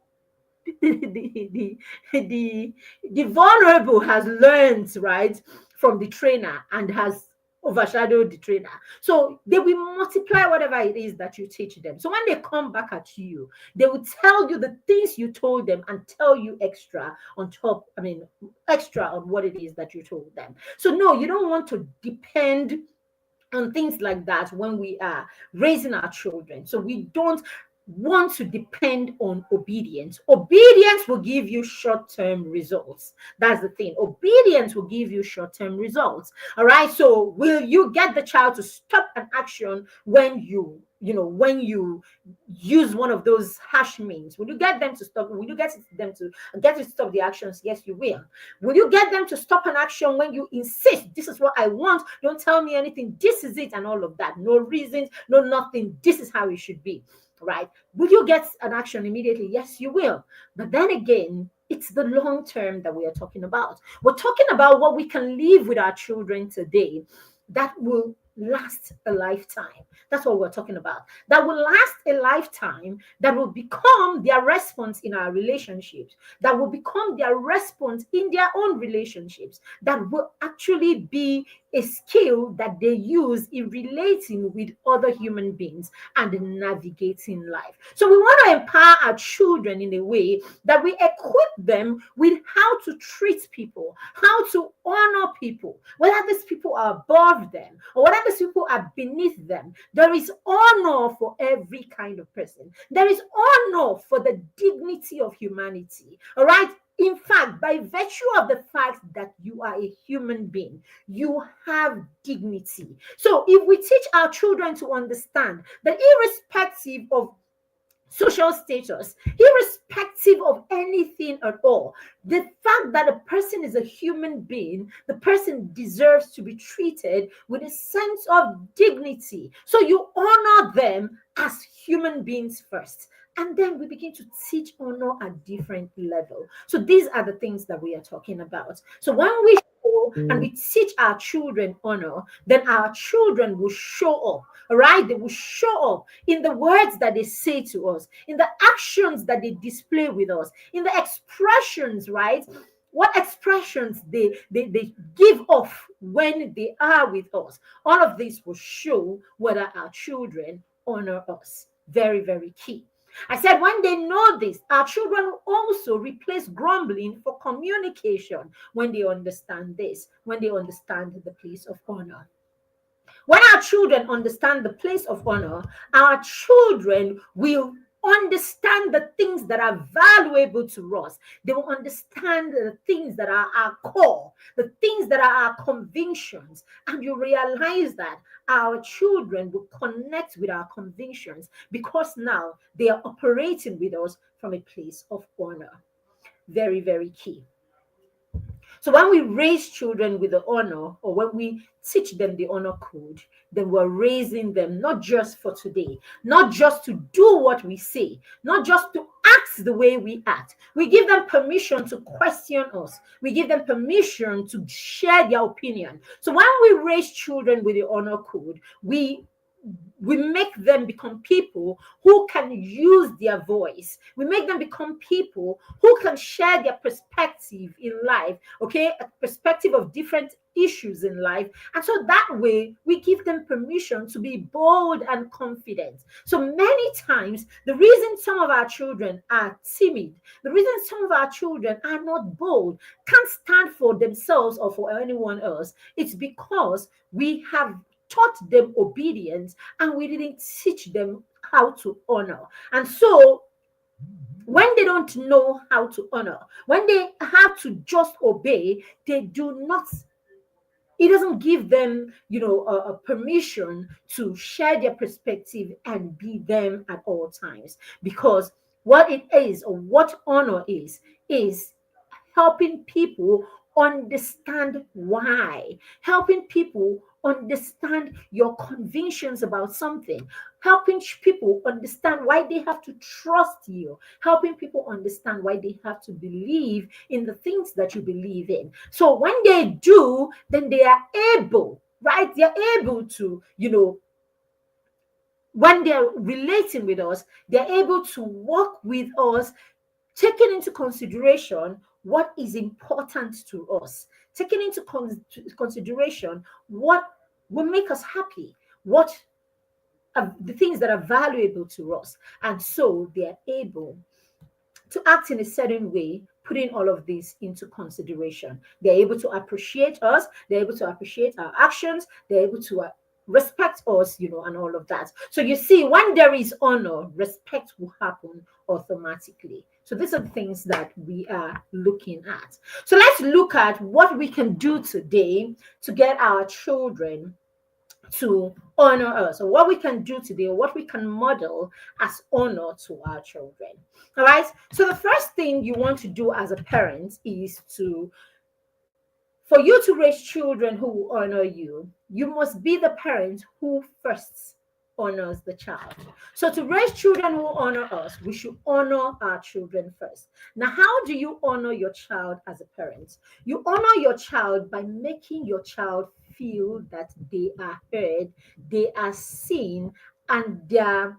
the vulnerable has learned, right, from the trainer and has overshadowed the trainer. So they will multiply whatever it is that you teach them. So when they come back at you, they will tell you the things you told them and tell you extra on top, extra on what it is that you told them. So no, you don't want to depend on things like that when we are raising our children. So we don't want to depend on obedience. Obedience will give you short-term results. That's the thing. Obedience will give you short-term results. All right. So will you get the child to stop an action when when you use one of those harsh means? Will you get them to stop? Will you get them to stop the actions? Yes, you will. Will you get them to stop an action when you insist, this is what I want, don't tell me anything, this is it, and all of that? No reasons, no nothing, this is how it should be, right? Will you get an action immediately? Yes, you will. But then again, it's the long term that we are talking about. We're talking about what we can live with our children today that will last a lifetime. That's what we're talking about. That will last a lifetime, that will become their response in our relationships, that will become their response in their own relationships, that will actually be a skill that they use in relating with other human beings and navigating life. So we want to empower our children in a way that we equip them with how to treat people, how to honor people, whether these people are above them or whether these people are beneath them. There is honor for every kind of person. There is honor for the dignity of humanity. All right. In fact, by virtue of the fact that you are a human being, you have dignity. So if we teach our children to understand that irrespective of social status, irrespective irrespective of anything at all. The fact that a person is a human being, the person deserves to be treated with a sense of dignity. So you honor them as human beings first. And then we begin to teach honor at different level. So these are the things that we are talking about. So when we show and we teach our children honor, then our children will show up. All right, they will show up in the words that they say to us, in the actions that they display with us, in the expressions, right? What expressions they give off when they are with us. All of this will show whether our children honor us. Very, very key. I said, when they know this, our children will also replace grumbling for communication when they understand this, when they understand the place of honor. When our children understand the place of honor, our children will understand the things that are valuable to us. They will understand the things that are our core, the things that are our convictions. And you realize that our children will connect with our convictions because now they are operating with us from a place of honor. Very, very key. So when we raise children with the honor, or when we teach them the honor code, then we're raising them not just for today, not just to do what we say, not just to act the way we act. We give them permission to question us. We give them permission to share their opinion. So when we raise children with the honor code, we make them become people who can use their voice. We make them become people who can share their perspective in life, okay? A perspective of different issues in life. And so that way, we give them permission to be bold and confident. So many times, the reason some of our children are timid, the reason some of our children are not bold, can't stand for themselves or for anyone else, it's because we have taught them obedience and we didn't teach them how to honor. And so when they don't know how to honor, when they have to just obey, they do not, it doesn't give them, a permission to share their perspective and be them at all times. Because what it is, or what honor is helping people understand why, helping people understand your convictions about something, helping people understand why they have to trust you, helping people understand why they have to believe in the things that you believe in. So when they do, then they are able, right? They're able to, when they're relating with us, they're able to work with us, taking into consideration what is important to us, taking into consideration what will make us happy, what are the things that are valuable to us. And so they are able to act in a certain way, putting all of this into consideration. They're able to appreciate us, they're able to appreciate our actions, they're able to respect us, and all of that. So you see, when there is honor, respect will happen automatically. So these are the things that we are looking at. So let's look at what we can do today to get our children to honor us, or what we can do today, or what we can model as honor to our children. All right. So the first thing you want to do as a parent is for you to raise children who will honor you, you must be the parent who first honors the child. So to raise children who honor us, we should honor our children first. Now, how do you honor your child as a parent? You honor your child by making your child feel that they are heard, they are seen, and they are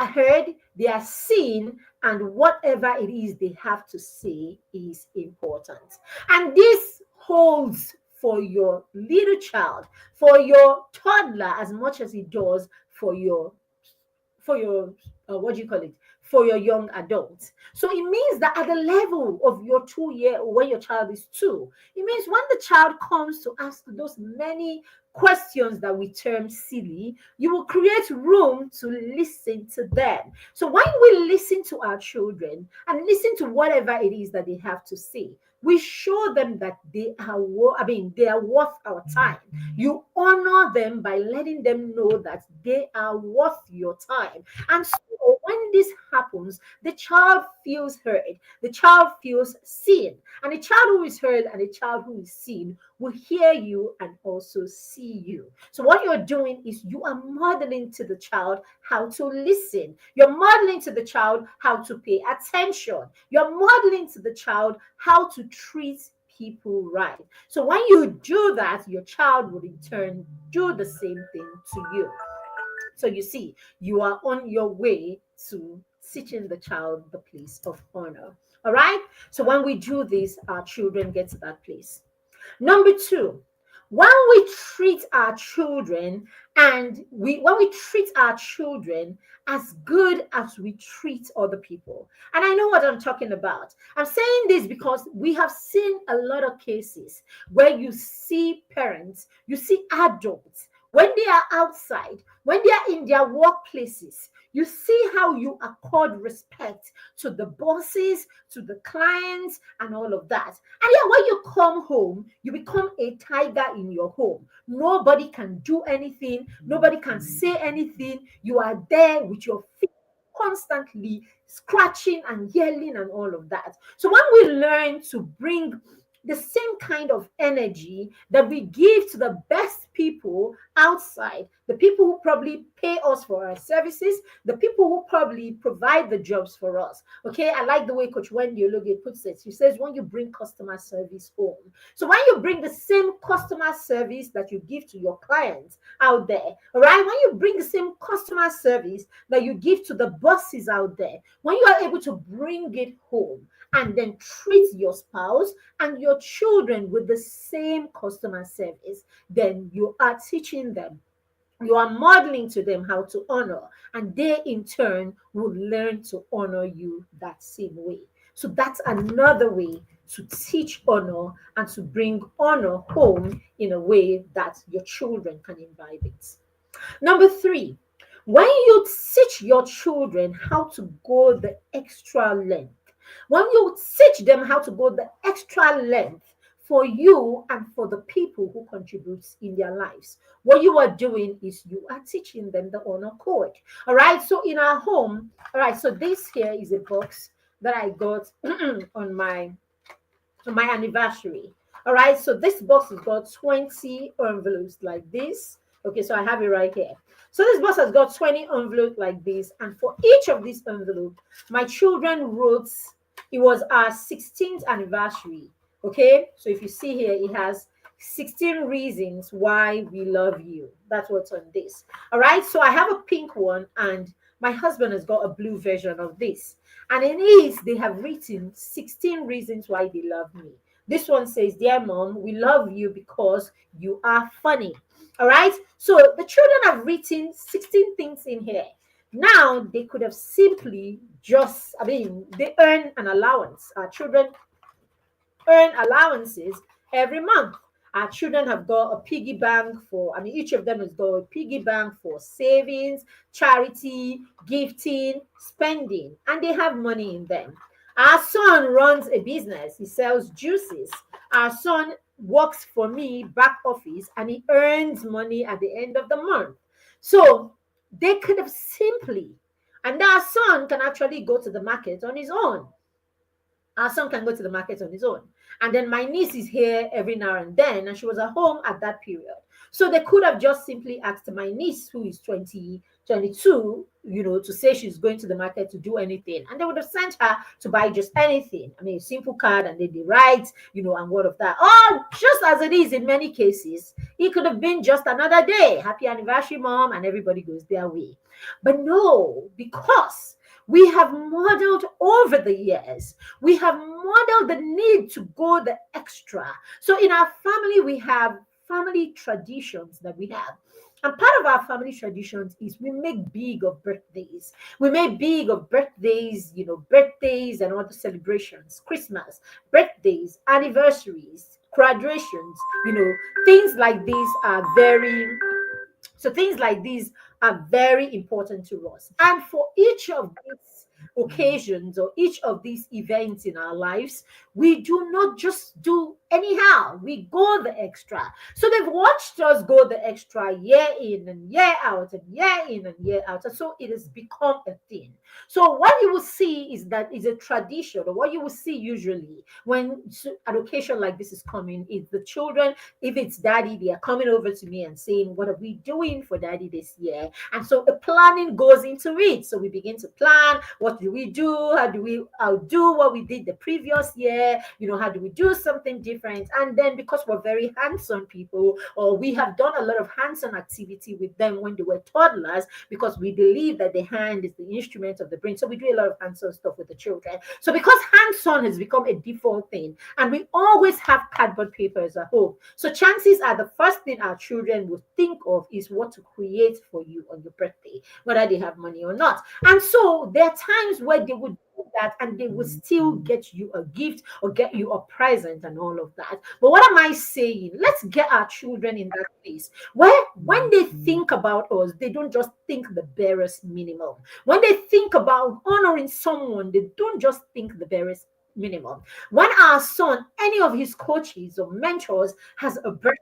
heard, they are seen, and whatever it is they have to say is important. And this holds for your little child, for your toddler, as much as it does for your what do you call it, for your young adults. So it means that at the level of your 2 year, when your child is two, it means when the child comes to ask those many questions that we term silly, you will create room to listen to them. So when we listen to our children and listen to whatever it is that they have to say, we show them that they are they are worth our time. You honor them by letting them know that they are worth your time. And so or when this happens, the child feels heard, the child feels seen. And a child who is heard and a child who is seen will hear you and also see you. So what you're doing is you are modeling to the child how to listen. You're modeling to the child how to pay attention. You're modeling to the child how to treat people right. So when you do that, your child will in turn do the same thing to you. So you see, you are on your way to teaching the child the place of honor. All right. So when we do this, our children get to that place. Number two, when we treat our children and when we treat our children as good as we treat other people. And I know what I'm talking about. I'm saying this because we have seen a lot of cases where you see parents, you see adults, when they are outside, when they are in their workplaces, you see how you accord respect to the bosses, to the clients, and all of that. And yeah, when you come home, you become a tiger in your home. Nobody can do anything, nobody can say anything. You are there with your feet constantly scratching and yelling and all of that. So when we learn to bring the same kind of energy that we give to the best people outside, the people who probably pay us for our services, the people who probably provide the jobs for us. Okay, I like the way Coach Wendy Ologe puts it. She says, when you bring customer service home. So when you bring the same customer service that you give to your clients out there, all right, when you bring the same customer service that you give to the bosses out there, when you are able to bring it home and then treat your spouse and your children with the same customer service, then you are teaching them, you are modeling to them how to honor, and they in turn will learn to honor you that same way. So that's another way to teach honor and to bring honor home in a way that your children can imbibe it. Number three, when you teach your children how to go the extra length, when you teach them how to go the extra length for you and for the people who contribute in their lives, what you are doing is you are teaching them the honor code. All right. So in our home, all right. So this here is a box that I got on my anniversary. All right, so this box has got 20 envelopes like this. Okay, so I have it right here. So this box has got 20 envelopes like this, and for each of these envelopes, my children wrote, it was our 16th anniversary. Okay, so if you see here, it has 16 reasons why we love you. That's what's on this. All right, so I have a pink one, and my husband has got a blue version of this. And in it, they have written 16 reasons why they love me. This one says, dear mom, we love you because you are funny. All right. So the children have written 16 things in here. Now they could have simply just, they earn an allowance. Our children earn allowances every month. Our children have got a piggy bank for, each of them has got a piggy bank for savings, charity, gifting, spending, and they have money in them. Our son runs a business. He sells juices. Our son works for me, back office, and he earns money at the end of the month. So they could have simply, and our son can actually go to the market on his own. Our son can go to the market on his own. And then my niece is here every now and then, and she was at home at that period. So they could have just simply asked my niece, who is 22, to say she's going to the market to do anything. And they would have sent her to buy just anything. A simple card, and then they write, and what of that. Or just as it is in many cases, it could have been just another day. Happy anniversary, mom, and everybody goes their way. But no, because we have modeled over the years. We have modeled the need to go the extra. So in our family, we have family traditions that we have. And part of our family traditions is we make big of birthdays. We make big of birthdays, birthdays and other celebrations, Christmas, birthdays, anniversaries, graduations, things like these are very important to us. And for each of these occasions or each of these events in our lives, we do not just do anyhow. We go the extra. So they've watched us go the extra year in and year out and year in and year out. And so it has become a thing. So what you will see is that is a tradition, or what you will see usually when an occasion like this is coming is the children, if it's daddy, they are coming over to me and saying, what are we doing for daddy this year? And so the planning goes into it. So we begin to plan, what do we do? How do we outdo what we did the previous year? How do we do something different? And then because we're very hands-on people, or we have done a lot of hands-on activity with them when they were toddlers, because we believe that the hand is the instrument of the brain. So we do a lot of hands-on stuff with the children. So because hands-on has become a default thing, and we always have cardboard papers at home, so chances are the first thing our children will think of is what to create for you on your birthday, whether they have money or not. And so there are times where they would do that and they will still get you a gift or get you a present and all of that. But what am I saying? Let's get our children in that place where when they think about us, they don't just think the barest minimum. When they think about honoring someone, they don't just think the barest minimum. When our son, any of his coaches or mentors, has a birthday,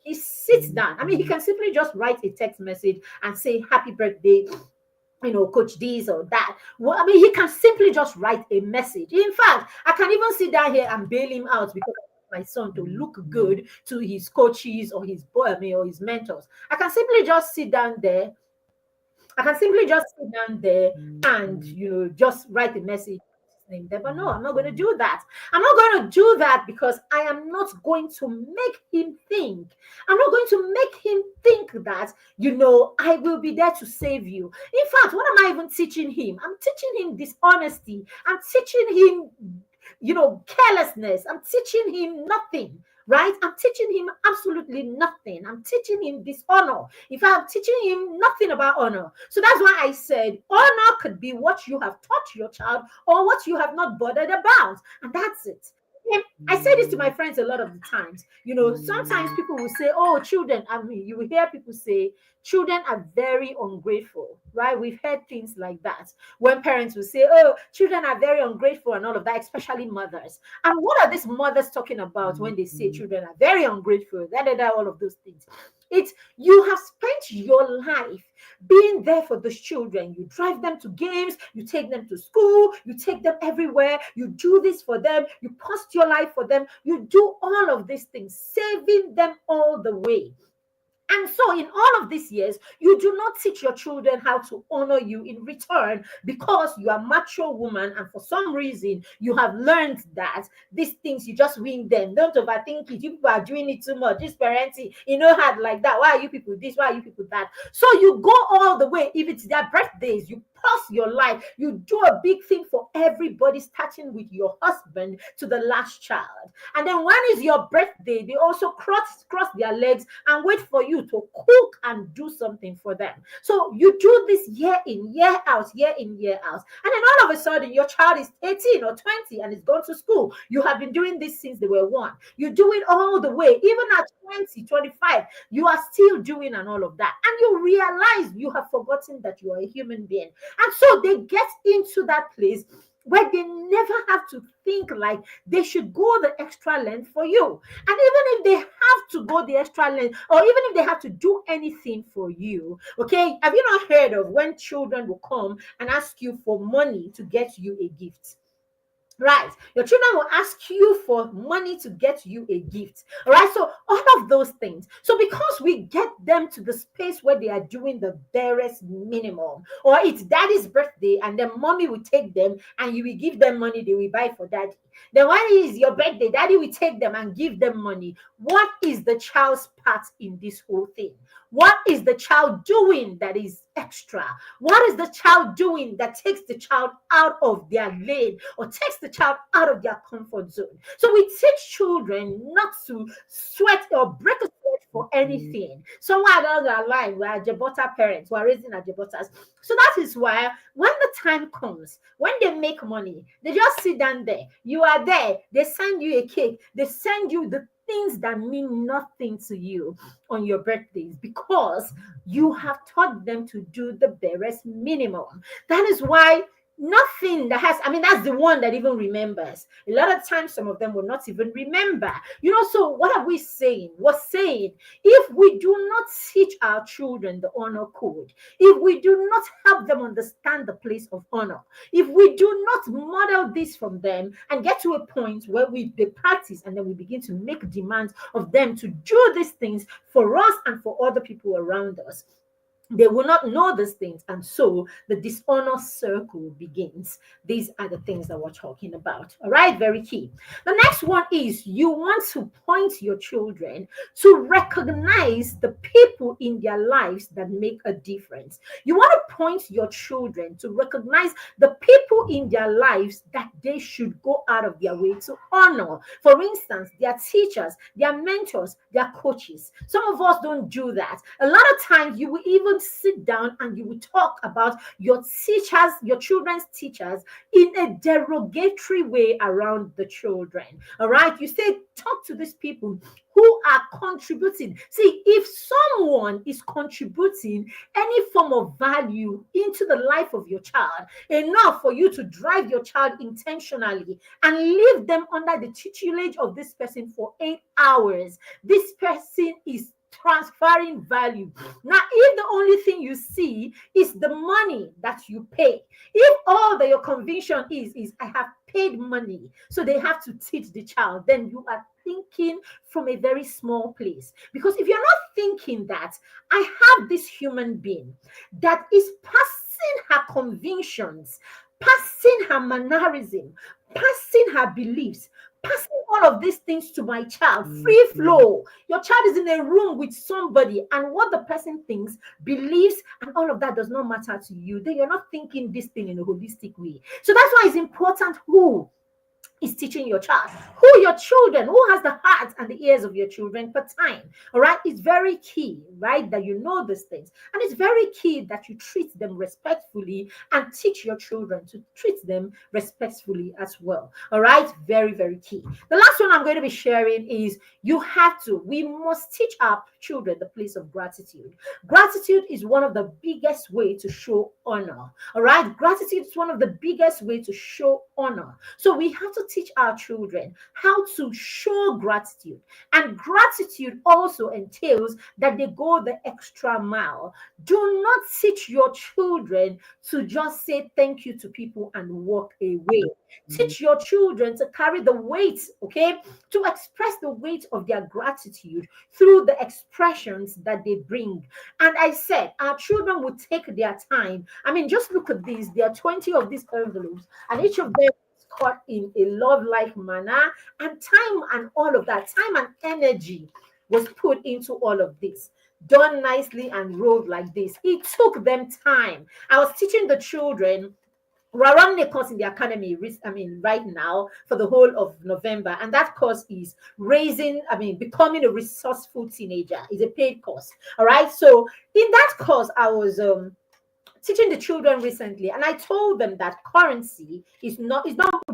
he sits down. I mean, he can simply just write a text message and say, Happy birthday, coach this or that. Well, I mean, he can simply just write a message. In fact, I can even sit down here and bail him out because I want my son to look good to his coaches or his boy, or his mentors. I can simply just sit down there. And just write a message name there. But no, I'm not going to do that. I'm not going to do that because I am not going to make him think. I'm not going to make him think that, I will be there to save you. In fact, what am I even teaching him? I'm teaching him dishonesty. I'm teaching him, carelessness. I'm teaching him nothing. Right? I'm teaching him absolutely nothing. I'm teaching him dishonor. In fact, I'm teaching him nothing about honor. So that's why I said honor could be what you have taught your child or what you have not bothered about. And that's it. And I say this to my friends a lot of the times. Sometimes people will say, oh, children, I mean, you will hear people say, children are very ungrateful, right? We've heard things like that when parents will say, oh, children are very ungrateful and all of that, especially mothers. And what are these mothers talking about when they say children are very ungrateful, all of those things? It's you have spent your life being there for those children. You drive them to games, you take them to school, you take them everywhere, you do this for them, you post your life for them, you do all of these things, saving them all the way. And so, in all of these years, you do not teach your children how to honor you in return because you are a mature woman, and for some reason, you have learned that these things you just win them. Don't overthink it. You people are doing it too much. This parenting, hard like that. Why are you people this? Why are you people that? So you go all the way. If it's their birthdays, you pause your life. You do a big thing for everybody, starting with your husband to the last child. And then when is your birthday, they also cross their legs and wait for you to cook and do something for them. So you do this year in, year out, year in, year out. And then all of a sudden, your child is 18 or 20 and is gone to school. You have been doing this since they were 1. You do it all the way. Even at 20, 25, you are still doing and all of that. And you realize you have forgotten that you are a human being. And so they get into that place where they never have to think like they should go the extra length for you. And even if they have to go the extra length, or even if they have to do anything for you, okay, have you not heard of when children will come and ask you for money to get you a gift? Right. Your children will ask you for money to get you a gift. All right. So all of those things. So because we get them to the space where they are doing the barest minimum, or it's daddy's birthday and then mommy will take them and you will give them money they will buy for daddy. Then when it is your birthday, daddy will take them and give them money. What is the child's part in this whole thing? What is the child doing that is extra? What is the child doing that takes the child out of their lane or takes the child out of their comfort zone? So we teach children not to sweat or break a sweat for anything. Somewhere along the line, we are Jabota parents, we are raising our Jabotas. So that is why when the time comes, when they make money, they just sit down there. You are there. They send you a cake. They send you the things that mean nothing to you on your birthdays because you have taught them to do the barest minimum. That is why Nothing that has, I mean, that's the one that even remembers. A lot of times, some of them will not even remember. So what are we saying? We're saying, if we do not teach our children the honor code, if we do not help them understand the place of honor, if we do not model this from them and get to a point where they practice and then we begin to make demands of them to do these things for us and for other people around us, they will not know these things, and so the dishonor circle begins. These are the things that we're talking about. All right, very key. The next one is, you want to point your children to recognize the people in their lives that make a difference. You want to point your children to recognize the people in their lives that they should go out of their way to honor. For instance, their teachers, their mentors, their coaches. Some of us don't do that. A lot of times you will even sit down and you will talk about your teachers, your children's teachers, in a derogatory way around the children. All right, you say, talk to these people who are contributing. See, if someone is contributing any form of value into the life of your child, enough for you to drive your child intentionally and leave them under the tutelage of this person for 8 hours, this person is transferring value. Now, if the only thing you see is the money that you pay, if all that your conviction is I have paid money, so they have to teach the child, then you are thinking from a very small place. Because if you're not thinking that I have this human being that is passing her convictions, passing her mannerism, passing her beliefs, passing all of these things to my child, free flow. Your child is in a room with somebody, and what the person thinks, believes, and all of that does not matter to you. Then you're not thinking this thing in a holistic way. So that's why it's important who is teaching your child, who your children, who has the hearts and the ears of your children per time. All right, it's very key, right, that you know these things, and it's very key that you treat them respectfully and teach your children to treat them respectfully as well. All right, very, very key. The last one I'm going to be sharing is, we must teach our children the place of gratitude. Gratitude is one of the biggest way to show honor. All right, gratitude is one of the biggest way to show honor. So we have to teach our children how to show gratitude. And gratitude also entails that they go the extra mile. Do not teach your children to just say thank you to people and walk away. Teach your children to carry the weight, okay, to express the weight of their gratitude through the expressions that they bring. And I said, our children will take their time. I mean, just look at these. There are 20 of these envelopes, and each of them caught in a love-like manner, and time and all of that, time and energy was put into all of this, done nicely and rolled like this. It took them time. I was teaching the children. We're running a course in the academy, right now for the whole of November, and that course is becoming a resourceful teenager. It's a paid course. All right. So in that course, I was teaching the children recently, and I told them that currency is not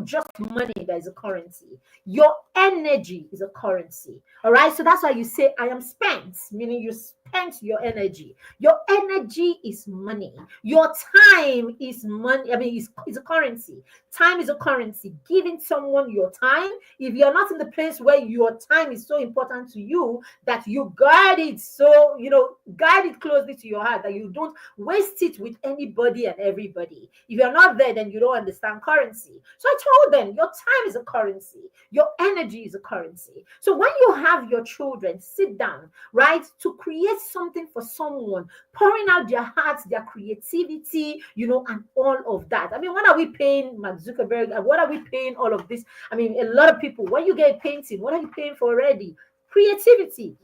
just money that is a currency. Your energy is a currency. All right, so that's why you say I am spent, meaning you spent your energy. Your energy is money. Your time is money. It's a currency. Time is a currency. Giving someone your time, if you're not in the place where your time is so important to you that you guard it, so guard it closely to your heart, that you don't waste it with anybody and everybody. If you're not there, then you don't understand currency. So I told them, your time is a currency, your energy is a currency. So when you have your children sit down, right, to create something for someone, pouring out their hearts, their creativity, and all of that. What are we paying Mark Zuckerberg, and what are we paying all of this? A lot of people, when you get a painting, what are you paying for already? Creativity.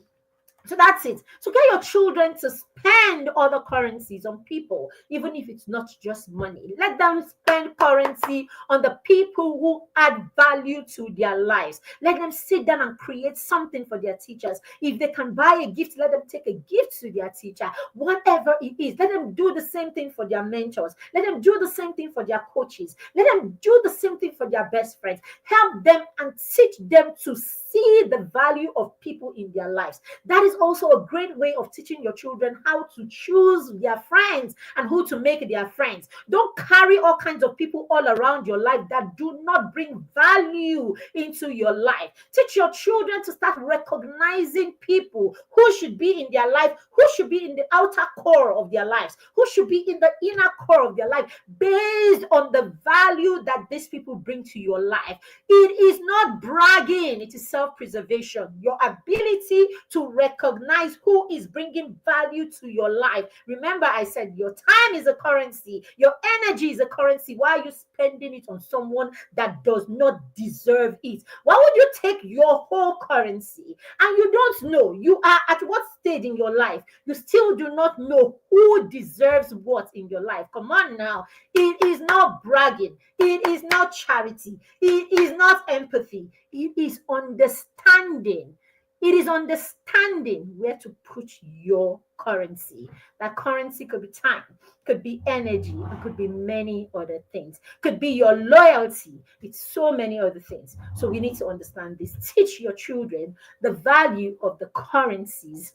So that's it. So get your children to spend other currencies on people, even if it's not just money. Let them spend currency on the people who add value to their lives. Let them sit down and create something for their teachers. If they can buy a gift, let them take a gift to their teacher. Whatever it is, let them do the same thing for their mentors. Let them do the same thing for their coaches. Let them do the same thing for their best friends. Help them and teach them to see the value of people in their lives. That is also a great way of teaching your children how to choose their friends and who to make their friends. Don't carry all kinds of people all around your life that do not bring value into your life. Teach your children to start recognizing people who should be in their life, who should be in the outer core of their lives, who should be in the inner core of their life, based on the value that these people bring to your life. It is not bragging, it is self-preservation. Your ability to recognize who is bringing value to your life. Remember, I said your time is a currency, your energy is a currency. Why are you spending it on someone that does not deserve it? Why would you take your whole currency and you don't know? You are at what stage in your life? You still do not know who deserves what in your life. Come on now. It is not bragging. It is not charity. It is not empathy. It is understanding. It is understanding where to put your currency. That currency could be time, could be energy, it could be many other things. Could be your loyalty. It's so many other things. So we need to understand this. Teach your children the value of the currencies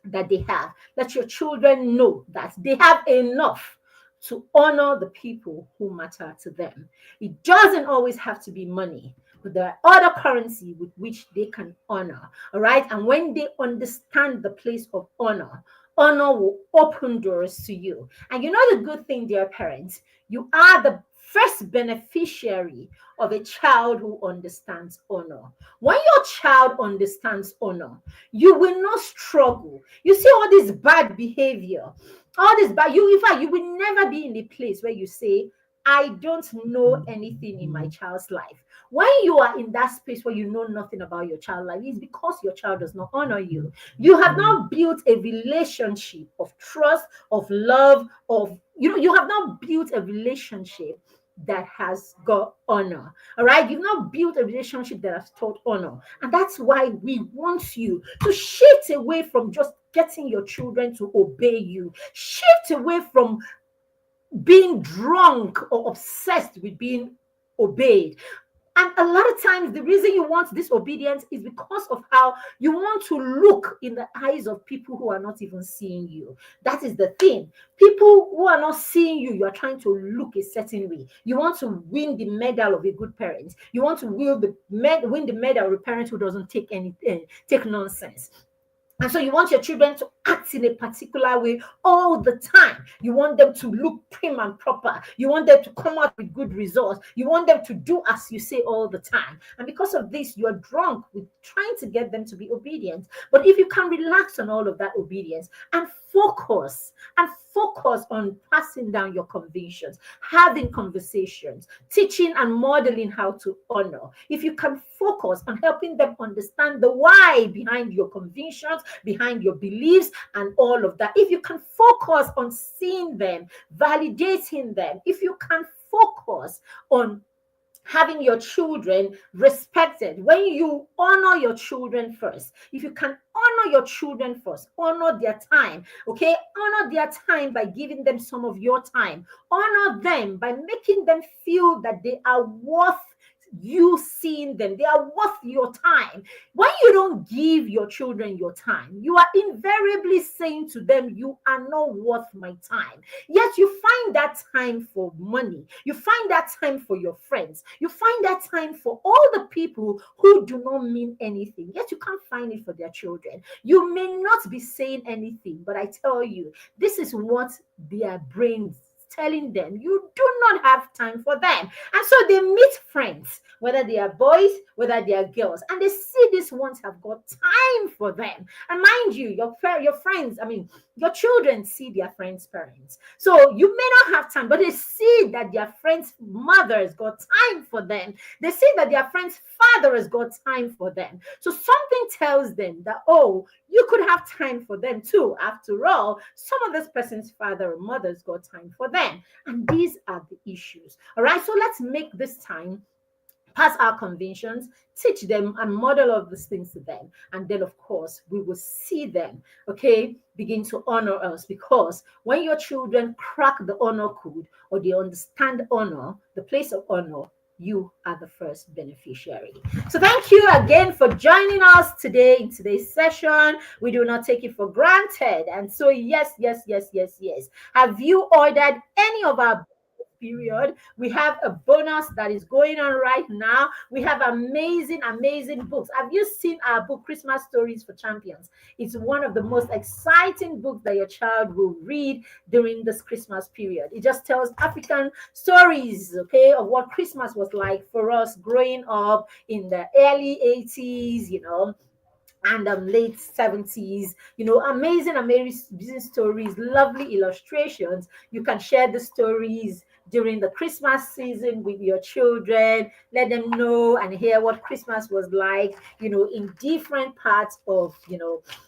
that they have. Let your children know that they have enough to honor the people who matter to them. It doesn't always have to be money, but there are other currency with which they can honor. All right. And when they understand the place of honor, honor will open doors to you. And you know the good thing, dear parents, you are the first beneficiary of a child who understands honor. When your child understands honor, you will not struggle. You see all this bad behavior, all this bad, in fact, you will never be in a place where you say, I don't know anything in my child's life. When you are in that space where you know nothing about your child life, it's because your child does not honor you. You have not built a relationship of trust, of love, you have not built a relationship that has got honor. All right. You've not built a relationship that has taught honor. And that's why we want you to shift away from just getting your children to obey you. Shift away from being drunk or obsessed with being obeyed. And a lot of times, the reason you want this obedience is because of how you want to look in the eyes of people who are not even seeing you. That is the thing. People who are not seeing you, you are trying to look a certain way. You want to win the medal of a good parent. You want to win the medal of a parent who doesn't take nonsense. And so you want your children to act in a particular way all the time. You want them to look prim and proper. You want them to come out with good results. You want them to do as you say all the time. And because of this, you're drunk with trying to get them to be obedient. But if you can relax on all of that obedience and focus on passing down your convictions, having conversations, teaching and modeling how to honor. If you can focus on helping them understand the why behind your convictions, behind your beliefs, and all of that. If you can focus on seeing them, validating them, if you can focus on having your children respected, when you honor your children first, if you can honor your children first, honor their time, okay? Honor their time by giving them some of your time. Honor them by making them feel that they are worth you seeing them. They are worth your time. When you don't give your children your time, you are invariably saying to them, you are not worth my time. Yet you find that time for money. You find that time for your friends. You find that time for all the people who do not mean anything. Yet you can't find it for their children. You may not be saying anything, but I tell you, this is what their brains telling them. You do not have time for them. And so they meet friends, whether they are boys, whether they are girls, and they see these ones have got time for them. And mind you, your friends, your children see their friends' parents. So you may not have time, but they see that their friends' mother has got time for them. They see that their friend's father has got time for them. So something tells them that, oh, you could have time for them too. After all, some of this person's father or mother's got time for them. And these are the issues. All right. So let's make this time pass our conventions, teach them and model all these things to them. And then, of course, we will see them, okay, begin to honor us. Because when your children crack the honor code or they understand honor, the place of honor, you are the first beneficiary. So thank you again for joining us today in today's session. We do not take it for granted. And so, yes, yes, yes, yes, yes. Have you ordered any of our period? We have a bonus that is going on right now. We have amazing, amazing books. Have you seen our book, Christmas Stories for Champions? It's one of the most exciting books that your child will read during this Christmas period. It just tells African stories, okay, of what Christmas was like for us growing up in the early 80s, and late 70s. Amazing, amazing stories, lovely illustrations. You can share the stories during the Christmas season with your children. Let them know and hear what Christmas was like, in different parts of,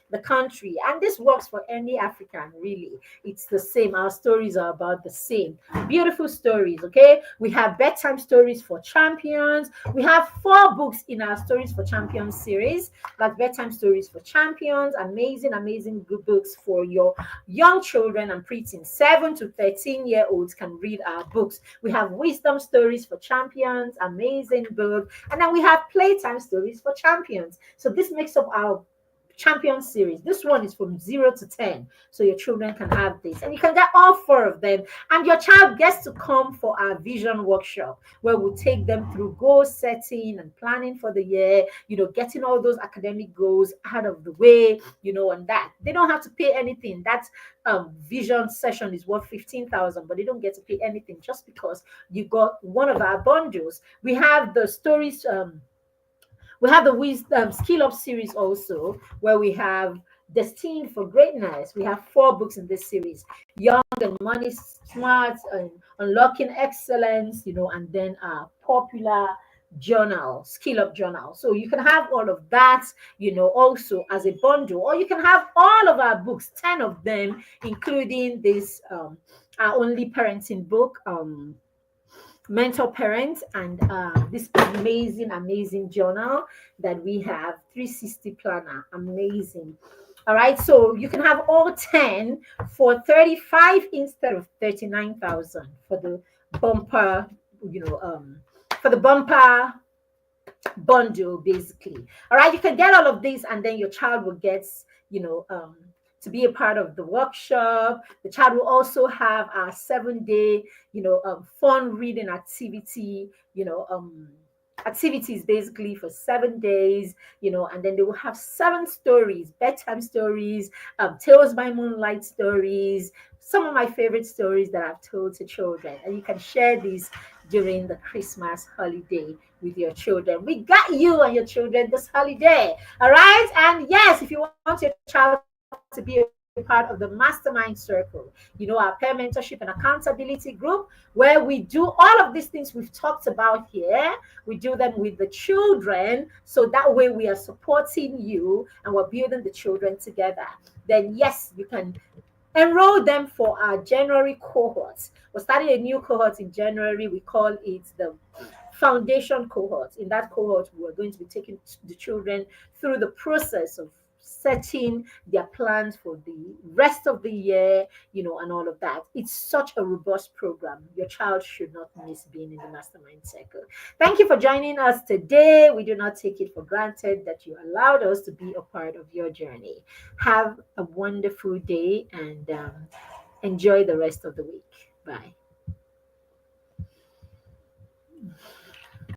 the country. And this works for any African, really. It's the same. Our stories are about the same. Beautiful stories, okay? We have bedtime stories for champions. We have 4 books in our Stories for Champions series. That's bedtime stories for champions. Amazing, amazing good books for your young children and preteens. 7 to 13-year-olds can read our books. We have wisdom stories for champions, amazing book. And then we have playtime stories for champions. So this makes up our champion series. This one is from 0 to 10, so your children can have this, and you can get all 4 of them. And your child gets to come for our vision workshop, where we'll take them through goal setting and planning for the year, getting all those academic goals out of the way, and that they don't have to pay anything. That vision session is worth 15,000, but they don't get to pay anything just because you got one of our bundles. We have the stories. We have the Wisdom Skill Up series also, where we have Destined for Greatness. We have 4 books in this series: Young and Money Smart, and Unlocking Excellence, and then Popular Journal, Skill Up Journal. So you can have all of that, also as a bundle, or you can have all of our books, 10 of them, including this our only parenting book. Mentor parents, and this amazing, amazing journal that we have, 360 planner, amazing. All right, so you can have all 10 for 35 instead of 39,000 for the bumper, for the bumper bundle, basically. All right, you can get all of these, and then your child will get, you know, um, to be a part of the workshop. The child will also have a 7 day, fun reading activity, activities basically for 7 days, and then they will have 7 stories, bedtime stories, Tales by Moonlight stories, some of my favorite stories that I've told to children. And you can share these during the Christmas holiday with your children. We got you and your children this holiday. All right. And yes, if you want your child to be a part of the mastermind circle, our peer mentorship and accountability group, where we do all of these things we've talked about here. We do them with the children. So that way we are supporting you and we're building the children together. Then, yes, you can enroll them for our January cohort. We're starting a new cohort in January. We call it the foundation cohort. In that cohort, we're going to be taking the children through the process of setting their plans for the rest of the year, and all of that. It's such a robust program. Your child should not miss being in the mastermind circle. Thank you for joining us today. We do not take it for granted that you allowed us to be a part of your journey. Have a wonderful day, and enjoy the rest of the week. Bye.